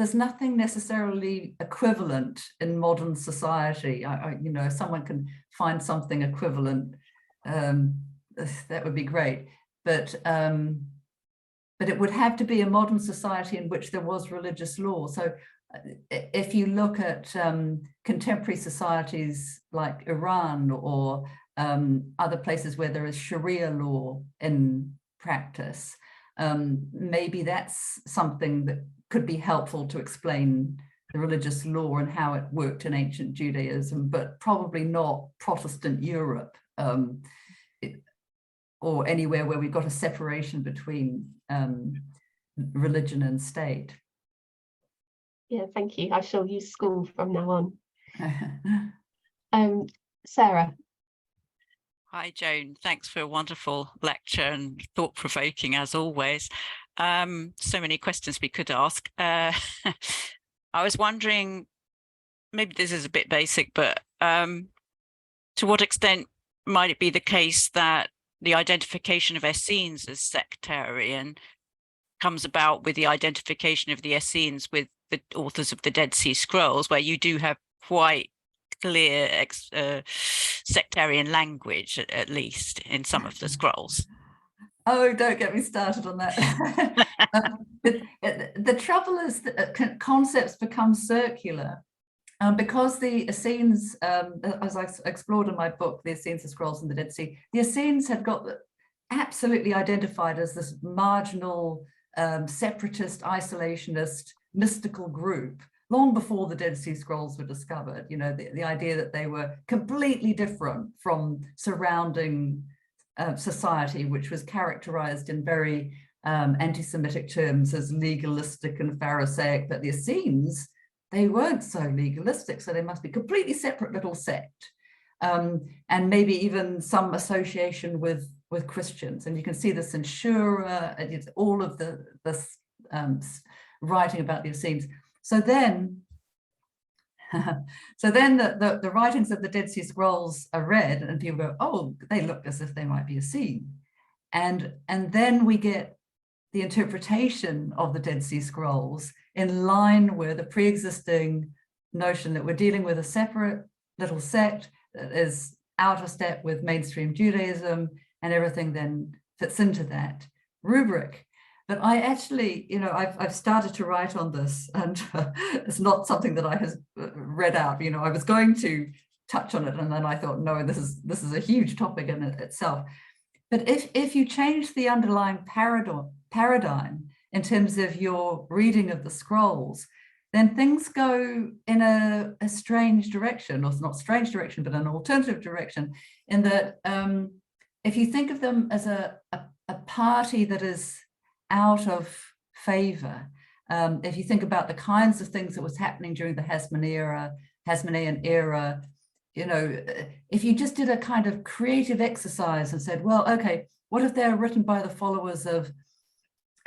there's nothing necessarily equivalent in modern society. You know, if someone can find something equivalent, that would be great. But it would have to be a modern society in which there was religious law. So if you look at contemporary societies like Iran or other places where there is Sharia law in practice, maybe that's something that could be helpful to explain the religious law and how it worked in ancient Judaism, but probably not Protestant Europe, or anywhere where we've got a separation between religion and state. Yeah, thank you. I shall use school from now on. Sarah. Hi, Joan. Thanks for a wonderful lecture and thought-provoking as always. So many questions we could ask. I was wondering, maybe this is a bit basic, but to what extent might it be the case that the identification of Essenes as sectarian comes about with the identification of the Essenes with the authors of the Dead Sea Scrolls, where you do have quite clear sectarian language, at least in some of the scrolls? Oh, don't get me started on that. The trouble is that concepts become circular. Because the Essenes, as I explored in my book, the Essenes, the Scrolls and the Dead Sea, the Essenes had got absolutely identified as this marginal, separatist, isolationist, mystical group long before the Dead Sea Scrolls were discovered. You know, the idea that they were completely different from surrounding society, which was characterized in very anti-Semitic terms as legalistic and Pharisaic, but the Essenes, they weren't so legalistic, so they must be completely separate little sect, and maybe even some association with Christians. And you can see this in Shura, and it's all of this writing about the Essenes. So then the writings of the Dead Sea Scrolls are read, and people go, oh, they look as if they might be Essene. And then we get the interpretation of the Dead Sea Scrolls in line with a pre-existing notion that we're dealing with a separate little sect that is out of step with mainstream Judaism, and everything then fits into that rubric. But I actually, you know, I've started to write on this, and it's not something that I have read out. You know, I was going to touch on it, and then I thought, no, this is a huge topic in itself. But if you change the underlying paradigm in terms of your reading of the scrolls, then things go in a strange direction, or not strange direction, but an alternative direction, in that if you think of them as a party that is out of favor, if you think about the kinds of things that was happening during the Hasmonean era, you know, if you just did a kind of creative exercise and said, well, okay, what if they're written by the followers of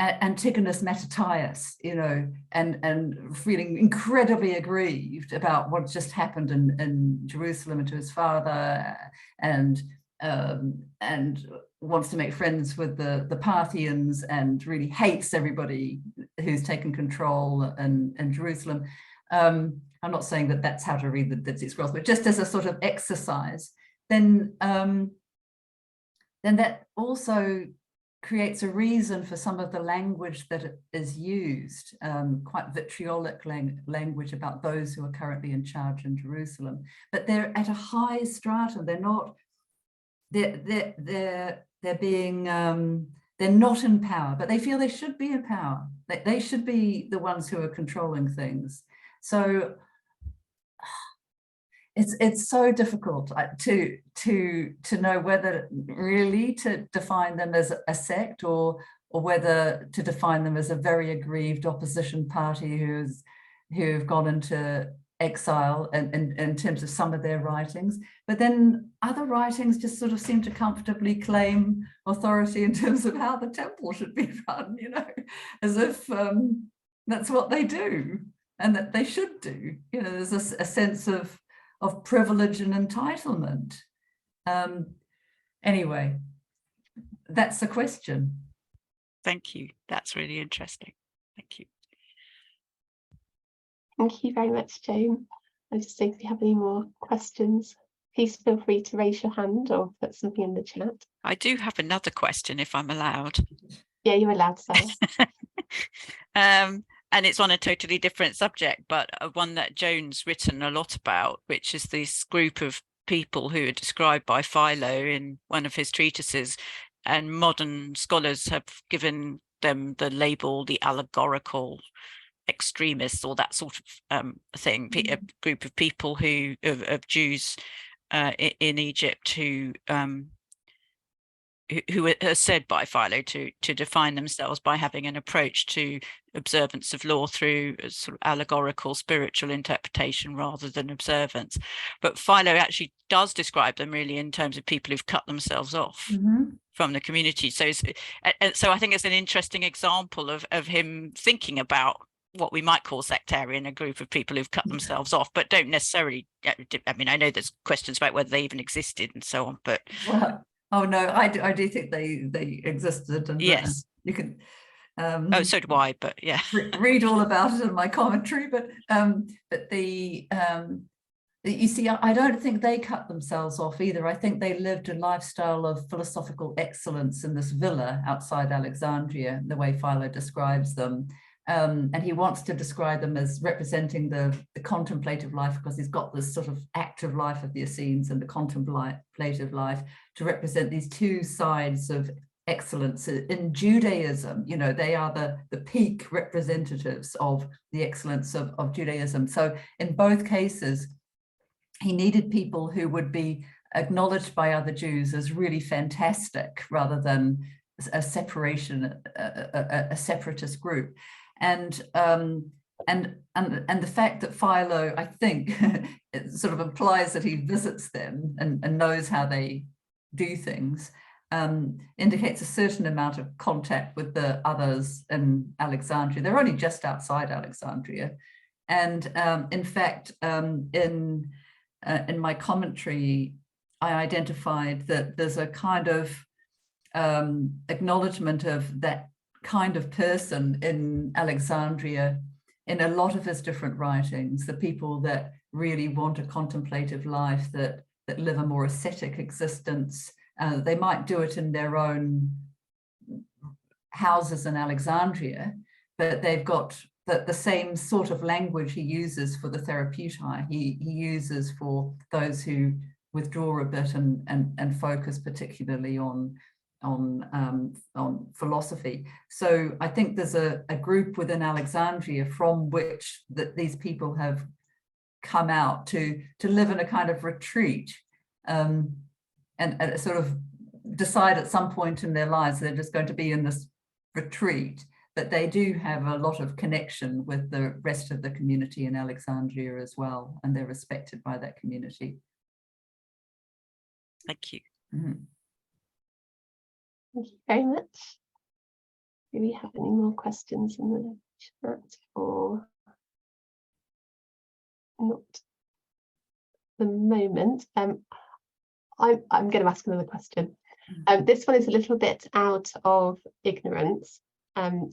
Antigonus Mattathias, you know, and feeling incredibly aggrieved about what just happened in Jerusalem and to his father, and wants to make friends with the Parthians and really hates everybody who's taken control in Jerusalem. I'm not saying that that's how to read the Dead Sea Scrolls, but just as a sort of exercise, then that also creates a reason for some of the language that is used, quite vitriolic language about those who are currently in charge in Jerusalem. But they're at a high stratum. They're not. They're being. They're not in power, but they feel they should be in power. They should be the ones who are controlling things. So it's so difficult to know whether really to define them as a sect or whether to define them as a very aggrieved opposition party who've gone into exile in terms of some of their writings. But then other writings just sort of seem to comfortably claim authority in terms of how the temple should be run, you know, as if that's what they do and that they should do. You know, there's a sense of privilege and entitlement. Anyway, that's the question. Thank you. That's really interesting. Thank you. Thank you very much, Joan. I just think if you have any more questions, please feel free to raise your hand or put something in the chat. I do have another question, if I'm allowed. Yeah, you're allowed, Sarah. And it's on a totally different subject, but one that Joan's written a lot about, which is this group of people who are described by Philo in one of his treatises, and modern scholars have given them the label the allegorical extremists, or that sort of thing. A group of people who of Jews in Egypt who are said by Philo to define themselves by having an approach to observance of law through a sort of allegorical spiritual interpretation rather than observance. But Philo actually does describe them really in terms of people who've cut themselves off from the community. So I think it's an interesting example of him thinking about what we might call sectarian, a group of people who've cut themselves off, but don't necessarily, I mean, I know there's questions about whether they even existed and so on, but... Well, oh no, I do think they existed, and yes, you can. Oh, so do I, but yeah. read all about it in my commentary. But you see, I don't think they cut themselves off either. I think they lived a lifestyle of philosophical excellence in this villa outside Alexandria, the way Philo describes them. And he wants to describe them as representing the contemplative life, because he's got this sort of active life of the Essenes and the contemplative life to represent these two sides of excellence in Judaism. You know, they are the peak representatives of the excellence of Judaism. So in both cases, he needed people who would be acknowledged by other Jews as really fantastic rather than a separation, a separatist group. And the fact that Philo, I think, it sort of implies that he visits them and knows how they do things, indicates a certain amount of contact with the others in Alexandria. They're only just outside Alexandria. And in fact, in my commentary, I identified that there's a kind of acknowledgement of that kind of person in Alexandria in a lot of his different writings, the people that really want a contemplative life, that live a more ascetic existence. They might do it in their own houses in Alexandria, but they've got the same sort of language he uses for the therapeutai, he uses for those who withdraw a bit and focus particularly on philosophy. So I think there's a group within Alexandria from which these people have come out to live in a kind of retreat, and sort of decide at some point in their lives they're just going to be in this retreat, but they do have a lot of connection with the rest of the community in Alexandria as well, and they're respected by that community. Thank you. Thank you very much. Do we have any more questions in the chat, or not at the moment? I'm going to ask another question. This one is a little bit out of ignorance, but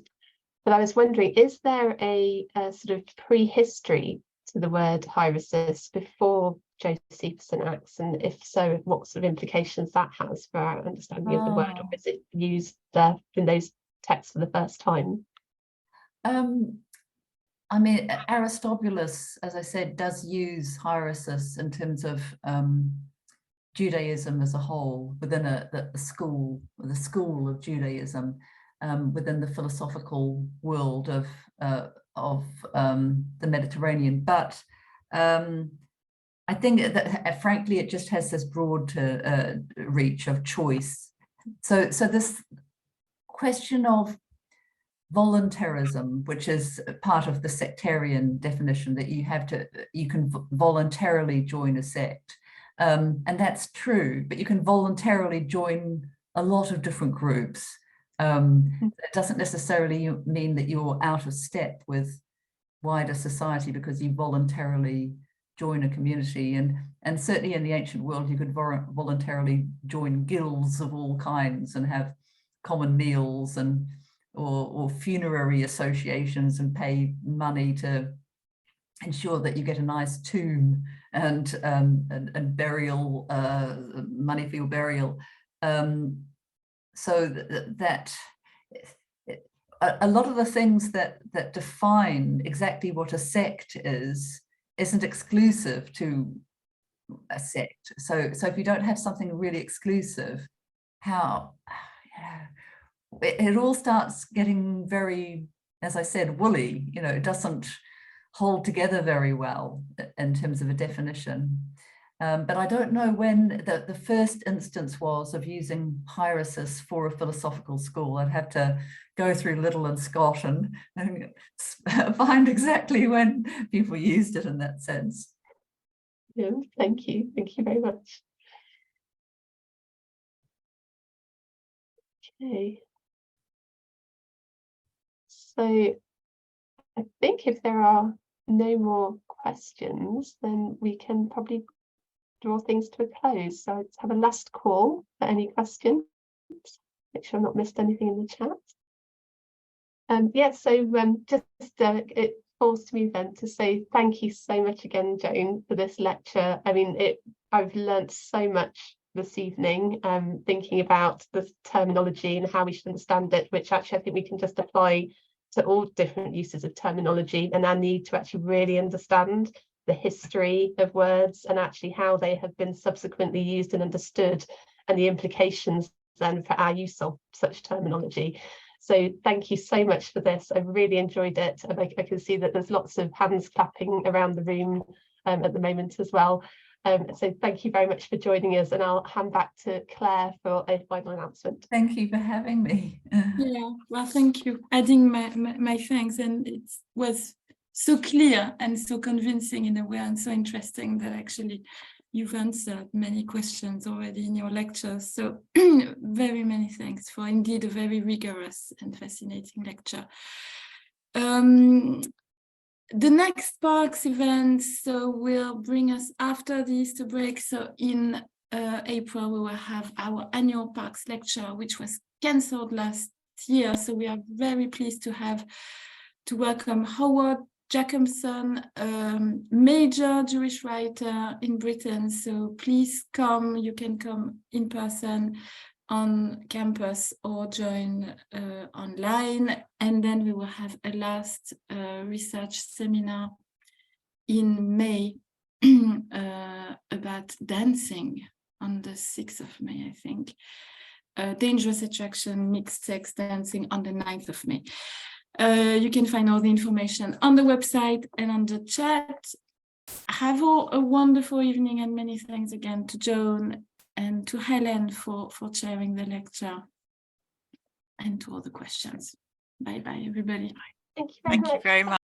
I was wondering, is there a sort of prehistory to the word hieresis before Josephus and Acts, and if so, what sort of implications that has for our understanding of the word, or is it used in those texts for the first time? I mean, Aristobulus, as I said, does use hieresis in terms of Judaism as a whole, within the school of Judaism, within the philosophical world of the Mediterranean. But I think that, frankly, it just has this broad reach of choice. So this question of voluntarism, which is part of the sectarian definition, that you can voluntarily join a sect, and that's true, but you can voluntarily join a lot of different groups. It doesn't necessarily mean that you're out of step with wider society because you voluntarily join a community, and certainly in the ancient world you could voluntarily join guilds of all kinds and have common meals or funerary associations and pay money to ensure that you get a nice tomb and burial, Montefiore burial. So that a lot of the things that define exactly what a sect isn't exclusive to a sect. So if you don't have something really exclusive, how it all starts getting very, as I said, woolly. You know, it doesn't hold together very well in terms of a definition. But I don't know when the first instance was of using hierasis for a philosophical school. I'd have to go through Little and Scott and find exactly when people used it in that sense. Yeah, thank you very much. Okay. So I think if there are no more questions, then we can probably draw things to a close. So let's have a last call for any questions. Make sure I've not missed anything in the chat. Yeah, so just it falls to me then to say thank you so much again, Joan, for this lecture. I mean, I've learnt so much this evening, thinking about the terminology and how we should understand it, which actually I think we can just apply to all different uses of terminology, and our need to actually really understand the history of words and actually how they have been subsequently used and understood, and the implications then for our use of such terminology. So thank you so much for this. I really enjoyed it, and I can see that there's lots of hands clapping around the room at the moment as well. So thank you very much for joining us, and I'll hand back to Claire for a final announcement. Thank you for having me. Yeah, well, thank you. Adding my thanks, and it was so clear and so convincing in a way, and so interesting that actually you've answered many questions already in your lectures. So very many thanks for indeed a very rigorous and fascinating lecture. The next Parks event will bring us after the Easter break. So in April, we will have our annual Parks lecture, which was cancelled last year. So we are very pleased to welcome Howard Jacobson, major Jewish writer in Britain. So please come. You can come in person on campus or join online. And then we will have a last research seminar in May about dancing on the 6th of May, I think. Dangerous Attraction, Mixed Sex Dancing on the 9th of May. You can find all the information on the website and on the chat. Have a wonderful evening, and many thanks again to Joan and to Helen for chairing the lecture, and to all the questions. Bye-bye, everybody. Thank you Thank you very much.